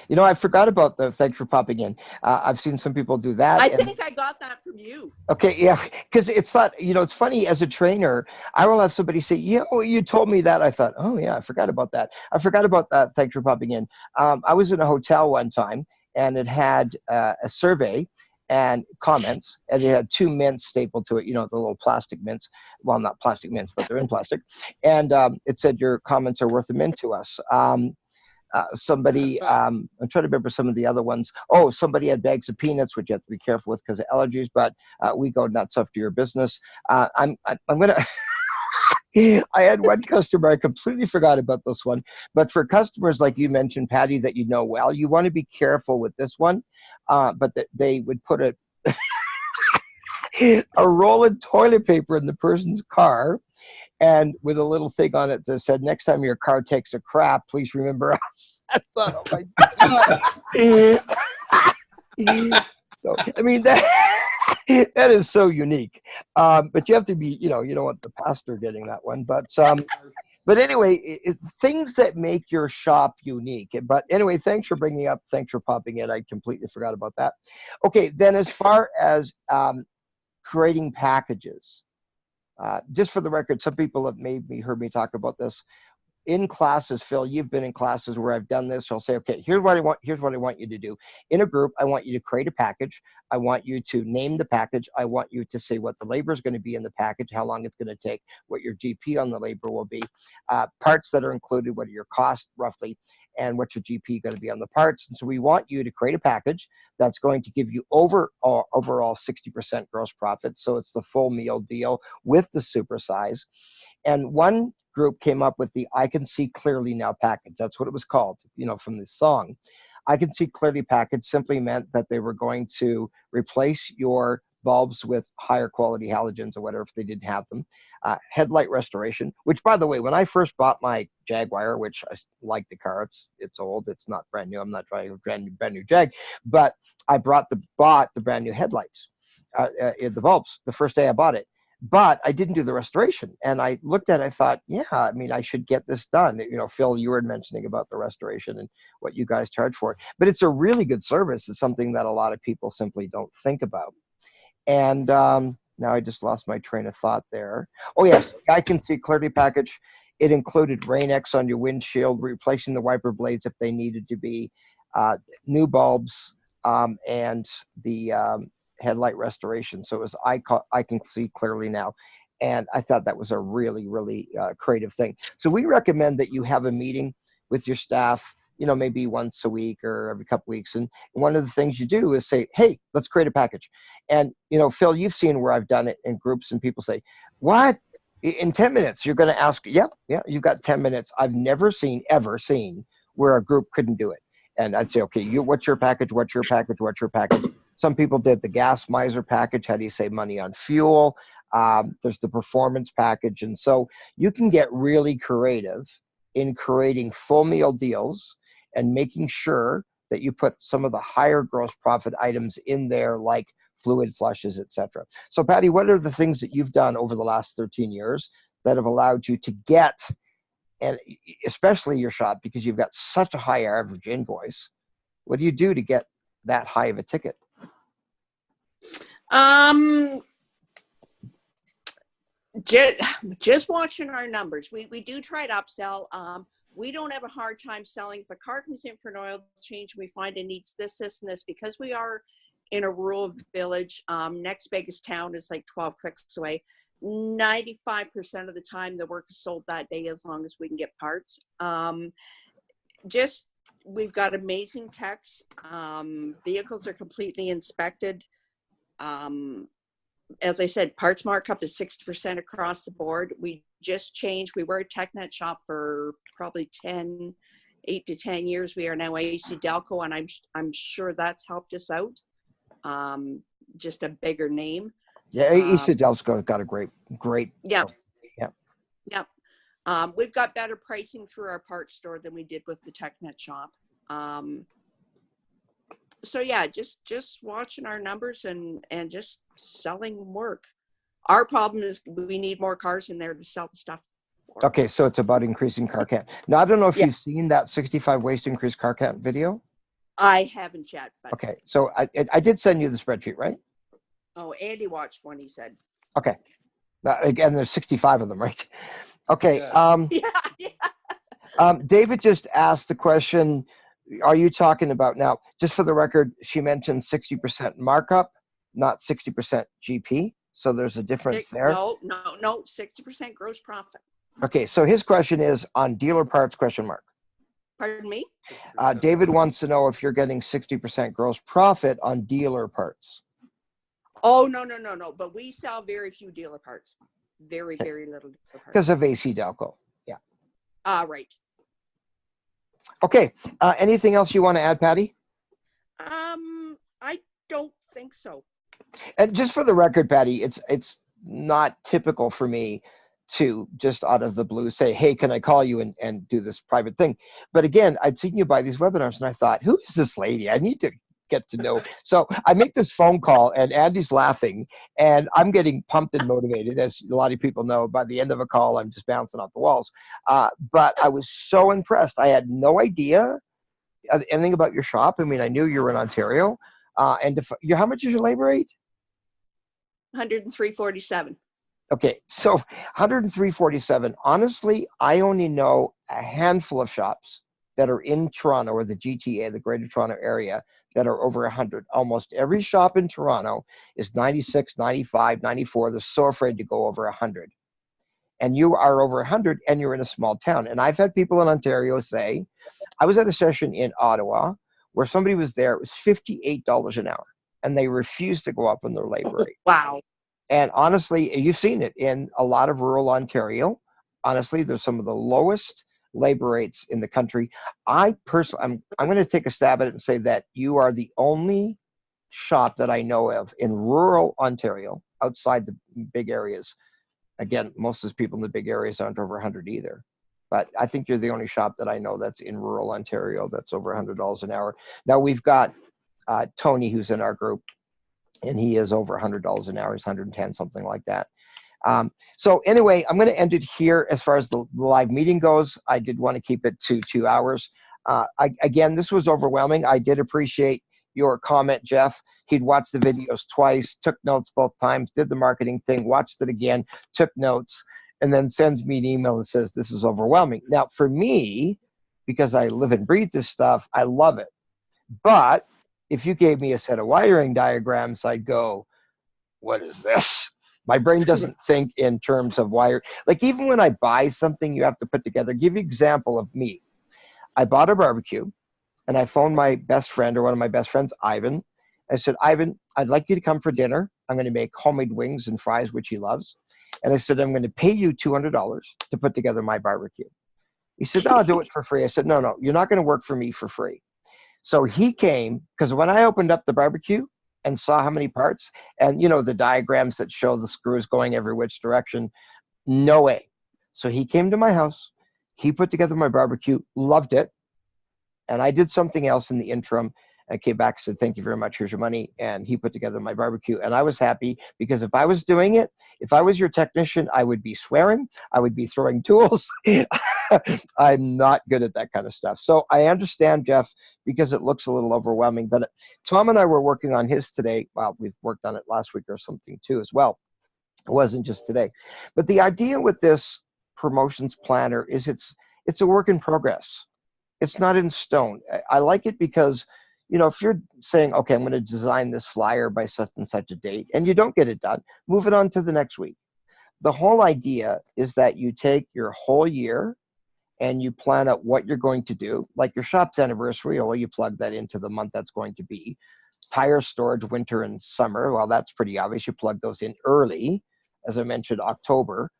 You know, I forgot about the thanks for popping in. I've seen some people do that. I and- think I got that from you. Okay, yeah, because it's not, you know, it's funny as a trainer, I will have somebody say, you know, you told me that. I thought, oh, yeah, I forgot about that. I forgot about that. Thanks for popping in. I was in a hotel one time and it had a survey and comments, and it had 2 mints stapled to it, you know, the little plastic mints. Well, not plastic mints, but they're in plastic. And it said, your comments are worth a mint to us. Somebody, I'm trying to remember some of the other ones. Oh, somebody had bags of peanuts, which you have to be careful with because of allergies, but we go nuts after your business. I'm going to, I had one customer, I completely forgot about this one, but for customers like you mentioned, Patty, that you know well, you want to be careful with this one, but they would put a roll of toilet paper in the person's car and with a little thing on it that said, next time your car takes a crap, please remember us. I thought, oh my God. So, I mean, that is so unique. But you have to be, you don't want the pastor getting that one. But anyway, things that make your shop unique. But anyway, thanks for bringing up, thanks for popping in. I completely forgot about that. Okay, then as far as creating packages, just for the record, some people have heard me talk about this in classes. Phil, you've been in classes where I've done this. So I'll say, okay, here's what I want you to do. In a group, I want you to create a package. I want you to name the package. I want you to say what the labor is going to be in the package, how long it's going to take, what your GP on the labor will be, parts that are included, what are your costs roughly, and what's your GP going to be on the parts. And so we want you to create a package that's going to give you overall 60% gross profit. So it's the full meal deal with the supersize. And one group came up with the I Can See Clearly Now package. That's what it was called, from the song. I Can See Clearly package simply meant that they were going to replace your bulbs with higher quality halogens or whatever if they didn't have them. Headlight restoration, which, by the way, when I first bought my Jaguar, which I like the car, it's old, it's not brand new. I'm not driving a brand new Jag, but I bought the brand new headlights, the bulbs, the first day I bought it. But I didn't do the restoration. And I looked at it, I thought, yeah, I mean, I should get this done. Phil, you were mentioning about the restoration and what you guys charge for it. But it's a really good service. It's something that a lot of people simply don't think about. And now I just lost my train of thought there. Oh, yes, I Can See Clearly package. It included Rain-X on your windshield, replacing the wiper blades if they needed to be, new bulbs, and the headlight restoration. So it was I Can See Clearly Now. And I thought that was a really, really creative thing. So we recommend that you have a meeting with your staff, maybe once a week or every couple weeks. And one of the things you do is say, hey, let's create a package. And, Phil, you've seen where I've done it in groups and people say, what? In 10 minutes, you're going to ask, yeah, you've got 10 minutes. I've never ever seen where a group couldn't do it. And I'd say, okay, what's your package? What's your package? What's your package? Some people did the gas miser package. How do you save money on fuel? There's the performance package. And so you can get really creative in creating full meal deals and making sure that you put some of the higher gross profit items in there, like fluid flushes, etc. So Patty, what are the things that you've done over the last 13 years that have allowed you to get, and especially your shop, because you've got such a high average invoice, what do you do to get that high of a ticket? Just watching our numbers. We do try to upsell. We don't have a hard time selling. If a car comes in for an oil change, we find it needs this, and this, because we are in a rural village. Next biggest town is like 12 clicks away. 95% of the time the work is sold that day, as long as we can get parts. We've got amazing techs. Vehicles are completely inspected. As I said, parts markup is 60% across the board. We just changed. We were a TechNet shop for probably 8 to 10 years. We are now AC Delco, and I'm sure that's helped us out. Just a bigger name. Yeah, AC Delco got a great. Yeah. Yeah. Yeah. We've got better pricing through our parts store than we did with the TechNet shop. So yeah, just watching our numbers and just selling work. Our problem is we need more cars in there to sell the stuff for. Okay, so it's about increasing car count. Now, I don't know if you've seen that 65 ways to increase car count video. I haven't yet, but Okay, so I did send you the spreadsheet, right? oh, Andy watched one. He said, Okay. Again, there's 65 of them, right? Okay. Yeah. "Yeah, David just asked the question, are you talking about now, just for the record, she mentioned 60% markup, not 60% GP. So there's a difference there. no, 60% gross profit." Okay, so his question is on dealer parts, question mark. Pardon me? David wants to know if you're getting 60% gross profit on dealer parts. Oh, no. But we sell very few dealer parts. Very, very little dealer parts. Because of AC Delco. Yeah. Right. Okay. Anything else you want to add, Patty? I don't think so. And just for the record, Patty, it's not typical for me to just out of the blue say, hey, can I call you and do this private thing? But again, I'd seen you by these webinars and I thought, who is this lady? I need to get to know. So I make this phone call and Andy's laughing and I'm getting pumped and motivated. As a lot of people know, by the end of a call, I'm just bouncing off the walls. But I was so impressed. I had no idea anything about your shop. I mean, I knew you were in Ontario. And how much is your labor rate? 103.47. Okay, so 103.47. Honestly, I only know a handful of shops that are in Toronto or the GTA, the Greater Toronto Area, that are over 100. Almost every shop in Toronto is 96, 95, 94. They're so afraid to go over 100. And you are over 100 and you're in a small town. And I've had people in Ontario say, I was at a session in Ottawa where somebody was there, it was $58 an hour, and they refused to go up on their labor rate. Wow. And honestly, you've seen it in a lot of rural Ontario. Honestly, there's some of the lowest labor rates in the country. I personally, I'm going to take a stab at it and say that you are the only shop that I know of in rural Ontario outside the big areas. Again, most of the people in the big areas aren't over 100 either. But I think you're the only shop that I know that's in rural Ontario that's over $100 an hour. Now we've got Tony, who's in our group, and he is over $100 an hour. He's 110, something like that. So anyway, I'm going to end it here as far as the live meeting goes. I did want to keep it to 2 hours. Again, this was overwhelming. I did appreciate your comment, Jeff. He'd watched the videos twice, took notes both times, did the marketing thing, watched it again, took notes, and then sends me an email and says, this is overwhelming. Now, for me, because I live and breathe this stuff, I love it. But if you gave me a set of wiring diagrams, I'd go, what is this? My brain doesn't think in terms of wire. Like even when I buy something you have to put together, give you an example of me. I bought a barbecue and I phoned my best friend or one of my best friends, Ivan. I said, Ivan, I'd like you to come for dinner. I'm going to make homemade wings and fries, which he loves. And I said, I'm going to pay you $200 to put together my barbecue. He said, I'll do it for free. I said, no, you're not going to work for me for free. So he came, because when I opened up the barbecue and saw how many parts, and you know, the diagrams that show the screws going every which direction, no way. So he came to my house, he put together my barbecue, loved it, and I did something else in the interim. I came back and said, thank you very much, here's your money. And he put together my barbecue. And I was happy because if I was doing it, if I was your technician, I would be swearing, I would be throwing tools. I'm not good at that kind of stuff. So I understand, Jeff, because it looks a little overwhelming. But Tom and I were working on his today. Well, we've worked on it last week or something too as well. It wasn't just today. But the idea with this promotions planner is it's a work in progress. It's not in stone. I like it because, you know, if you're saying, okay, I'm going to design this flyer by such and such a date, and you don't get it done, move it on to the next week. The whole idea is that you take your whole year and you plan out what you're going to do. Like your shop's anniversary, well, you plug that into the month that's going to be. Tire storage, winter and summer, well, that's pretty obvious. You plug those in early. As I mentioned, October.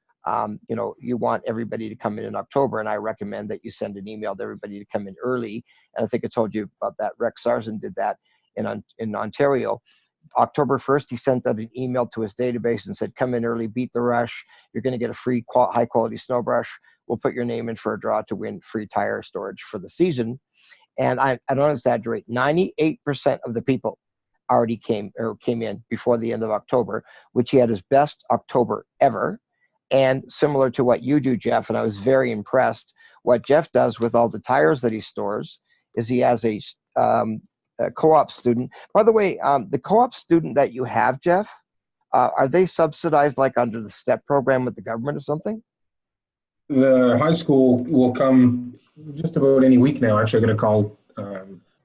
You know, you want everybody to come in October, and I recommend that you send an email to everybody to come in early. And I think I told you about that. Rex Sarzen did that in Ontario. October 1st, he sent out an email to his database and said, come in early, beat the rush. You're going to get a free high-quality snow brush. We'll put your name in for a draw to win free tire storage for the season. And I don't exaggerate, 98% of the people already came in before the end of October, which he had his best October ever. And similar to what you do, Jeff, and I was very impressed, what Jeff does with all the tires that he stores is he has a a co-op student. By the way, the co-op student that you have, Jeff, are they subsidized like under the STEP program with the government or something? The high school will come just about any week now. Actually, I'm going to call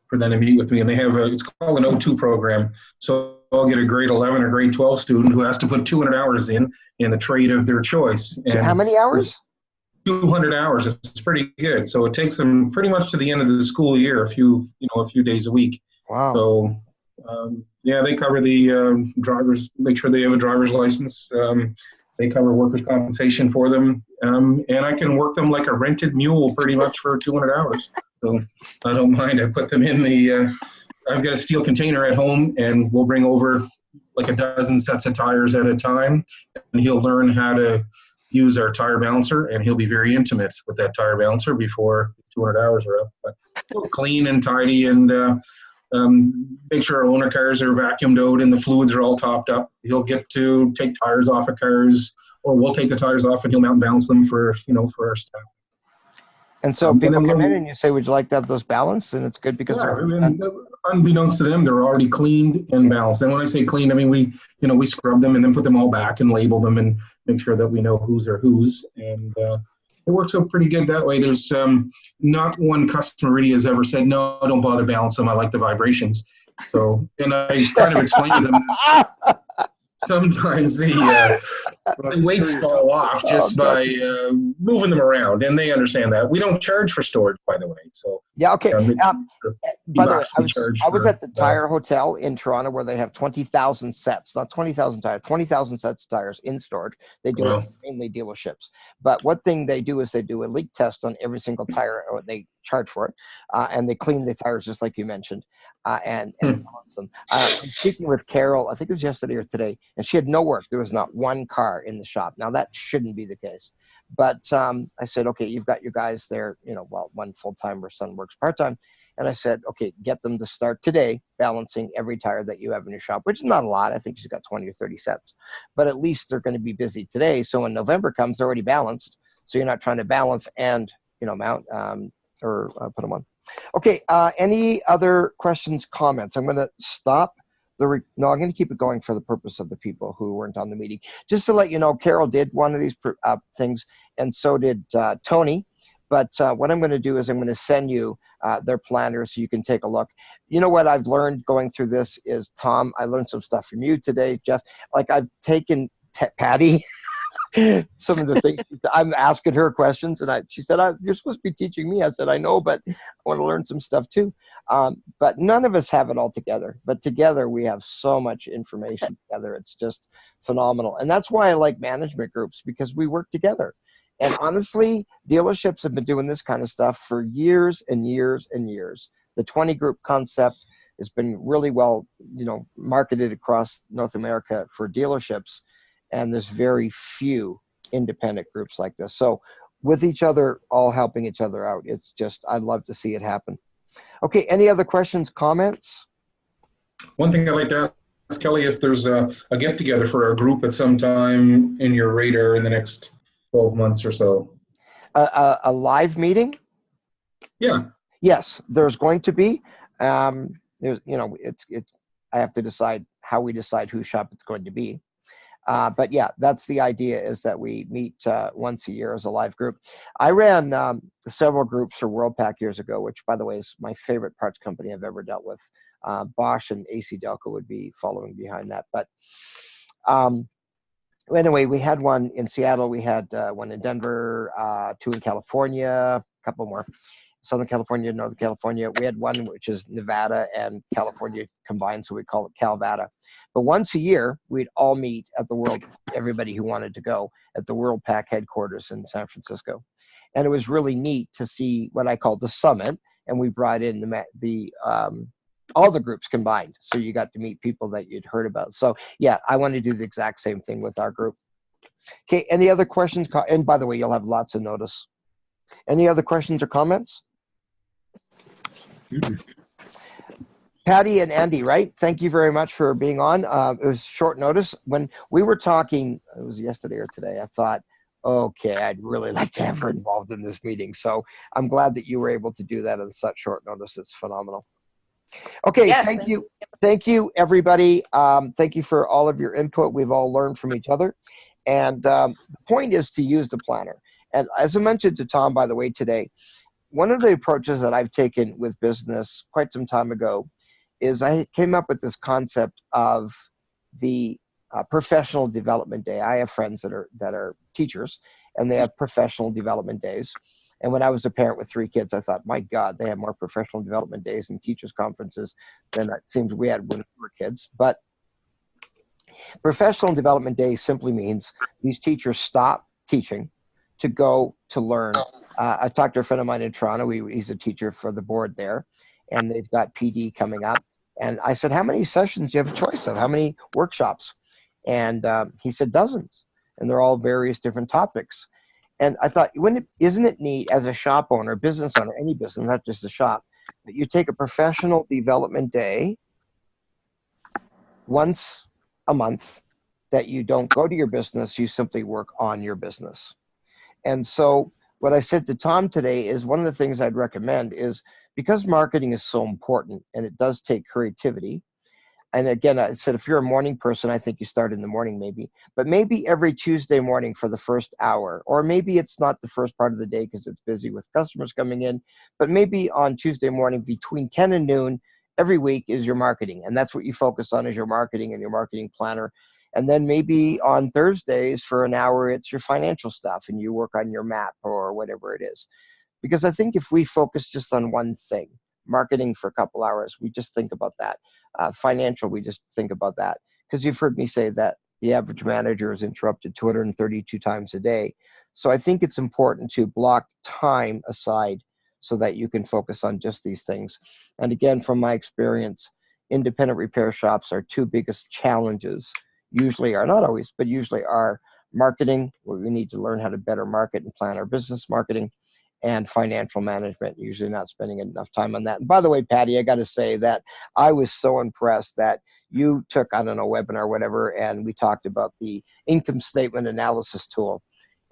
for them to meet with me, and they have it's called an O2 program. So I'll get a grade 11 or grade 12 student who has to put 200 hours in the trade of their choice. And how many hours? 200 hours. It's pretty good. So it takes them pretty much to the end of the school year, a few days a week. Wow. So yeah, they cover the drivers, make sure they have a driver's license. They cover workers' compensation for them, and I can work them like a rented mule pretty much for 200 hours. So I don't mind. I put them in I've got a steel container at home, and we'll bring over like a dozen sets of tires at a time, and he'll learn how to use our tire balancer, and he'll be very intimate with that tire balancer before 200 hours are up. But we'll clean and tidy and make sure our owner cars are vacuumed out and the fluids are all topped up. He'll get to take tires off of cars, or we'll take the tires off and he'll mount and balance them for our staff. And so people come in and you say, would you like to have those balanced? And it's good because unbeknownst to them, they're already cleaned and balanced. And when I say cleaned, I mean, we scrub them and then put them all back and label them and make sure that we know whose are whose. And it works out pretty good that way. There's not one customer really has ever said, no, don't bother balance them. I like the vibrations. So, and I kind of explained to them sometimes the weights fall off just by moving them around, and they understand that. We don't charge for storage, by the way. So yeah, okay. By the way, I was at the tire Tire Hotel in Toronto where they have 20,000 sets, not 20,000 tires, 20,000 sets of tires in storage. They do it mainly dealerships. But one thing they do is they do a leak test on every single tire, or they charge for it, and they clean the tires just like you mentioned, and balance them. I'm speaking with Carol, I think it was yesterday or today, and she had no work. There was not one car in the shop. Now that shouldn't be the case. But I said, okay, you've got your guys there, well, one full-time, her son works part-time. And I said, okay, get them to start today balancing every tire that you have in your shop, which is not a lot. I think she's got 20 or 30 sets. But at least they're going to be busy today. So when November comes, they're already balanced. So you're not trying to balance and, mount or put them on. Okay, any other questions, comments? I'm going to stop. I'm going to keep it going for the purpose of the people who weren't on the meeting. Just to let you know, Carol did one of these things, and so did Tony. But what I'm going to do is I'm going to send you their planners so you can take a look. You know what I've learned going through this is, Tom, I learned some stuff from you today, Jeff. Like I've taken Patty, some of the things, I'm asking her questions, and she said, you're supposed to be teaching me. I said, I know, but I want to learn some stuff too. But none of us have it all together. But together we have so much information together. It's just phenomenal. And that's why I like management groups, because we work together. And honestly, dealerships have been doing this kind of stuff for years and years and years. The 20 group concept has been really well, marketed across North America for dealerships. And there's very few independent groups like this. So with each other, all helping each other out, it's just, I'd love to see it happen. Okay, any other questions, comments? One thing I'd like to ask Kelly, if there's a get-together for our group at some time in your radar in the next 12 months or so. A live meeting? Yeah. Yes, there's going to be. There's, I have to decide how we decide whose shop it's going to be. But yeah, that's the idea, is that we meet once a year as a live group. I ran several groups for Worldpac years ago, which, by the way, is my favorite parts company I've ever dealt with. Bosch and AC Delco would be following behind that. But anyway, we had one in Seattle. We had one in Denver, 2 in California, a couple more. Southern California, Northern California. We had one which is Nevada and California combined, so we call it Calvada. But once a year, we'd all meet at the everybody who wanted to go, at the Worldpac headquarters in San Francisco. And it was really neat to see what I call the summit, and we brought in all the groups combined. So you got to meet people that you'd heard about. So yeah, I want to do the exact same thing with our group. Okay, any other questions? And by the way, you'll have lots of notice. Any other questions or comments? Patty and Andy, right? Thank you very much for being on. It was short notice. When we were talking, it was yesterday or today, I thought, okay, I'd really like to have her involved in this meeting. So I'm glad that you were able to do that on such short notice. It's phenomenal. Okay, Yes, thank you. Thank you, everybody. Thank you for all of your input. We've all learned from each other. And the point is to use the planner. And as I mentioned to Tom, by the way, today, one of the approaches that I've taken with business quite some time ago is I came up with this concept of the professional development day. I have friends that are teachers, and they have professional development days. And when I was a parent with 3 kids, I thought, my God, they have more professional development days and teachers conferences than it seems we had when we were kids. But professional development day simply means these teachers stop teaching to go to learn. I talked to a friend of mine in Toronto. He's a teacher for the board there, and they've got PD coming up. And I said, how many sessions do you have a choice of? How many workshops? And he said dozens, and they're all various different topics. And I thought, isn't it neat as a shop owner, business owner, any business, not just a shop, that you take a professional development day once a month, that you don't go to your business, you simply work on your business. And so what I said to Tom today is one of the things I'd recommend is, because marketing is so important and it does take creativity. And again, I said, if you're a morning person, I think you start in the morning maybe, but maybe every Tuesday morning for the first hour, or maybe it's not the first part of the day because it's busy with customers coming in, but maybe on Tuesday morning between 10 and noon every week is your marketing. And that's what you focus on, is your marketing and your marketing planner. And then maybe on Thursdays for an hour, it's your financial stuff and you work on your map or whatever it is. Because I think if we focus just on one thing, marketing for a couple hours, we just think about that. Financial, we just think about that. Because you've heard me say that the average manager is interrupted 232 times a day. So I think it's important to block time aside so that you can focus on just these things. And again, from my experience, independent repair shops are 2 biggest challenges, usually are, not always, but usually are marketing, where we need to learn how to better market and plan our business marketing, and financial management, usually not spending enough time on that. And by the way, Patty, I got to say that I was so impressed that you took, I don't know, webinar or whatever, and we talked about the income statement analysis tool.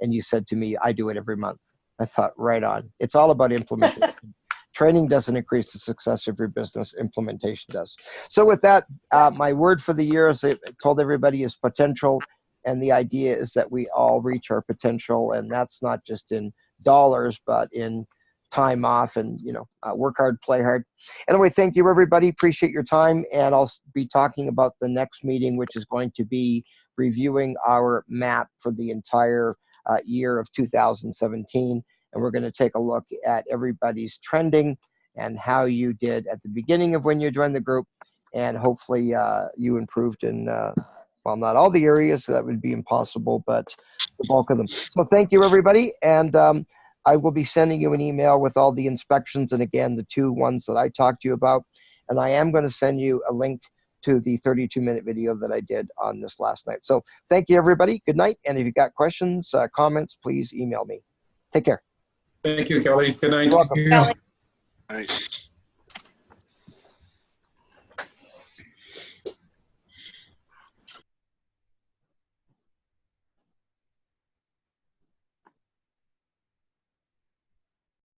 And you said to me, I do it every month. I thought, right on. It's all about implementation. Training doesn't increase the success of your business, implementation does. So with that, my word for the year, as I told everybody, is potential. And the idea is that we all reach our potential, and that's not just in dollars, but in time off, and work hard, play hard. Anyway, thank you, everybody. Appreciate your time, and I'll be talking about the next meeting, which is going to be reviewing our map for the entire year of 2017, and we're going to take a look at everybody's trending and how you did at the beginning of when you joined the group, and hopefully you improved in well, not all the areas, that would be impossible, but the bulk of them. So thank you, everybody. And I will be sending you an email with all the inspections, and again, the 2 ones that I talked to you about. And I am going to send you a link to the 32-minute video that I did on this last night. So thank you, everybody. Good night. And if you've got questions, comments, please email me. Take care. Thank you, Kelly. Good night. You're welcome. Yeah. Right.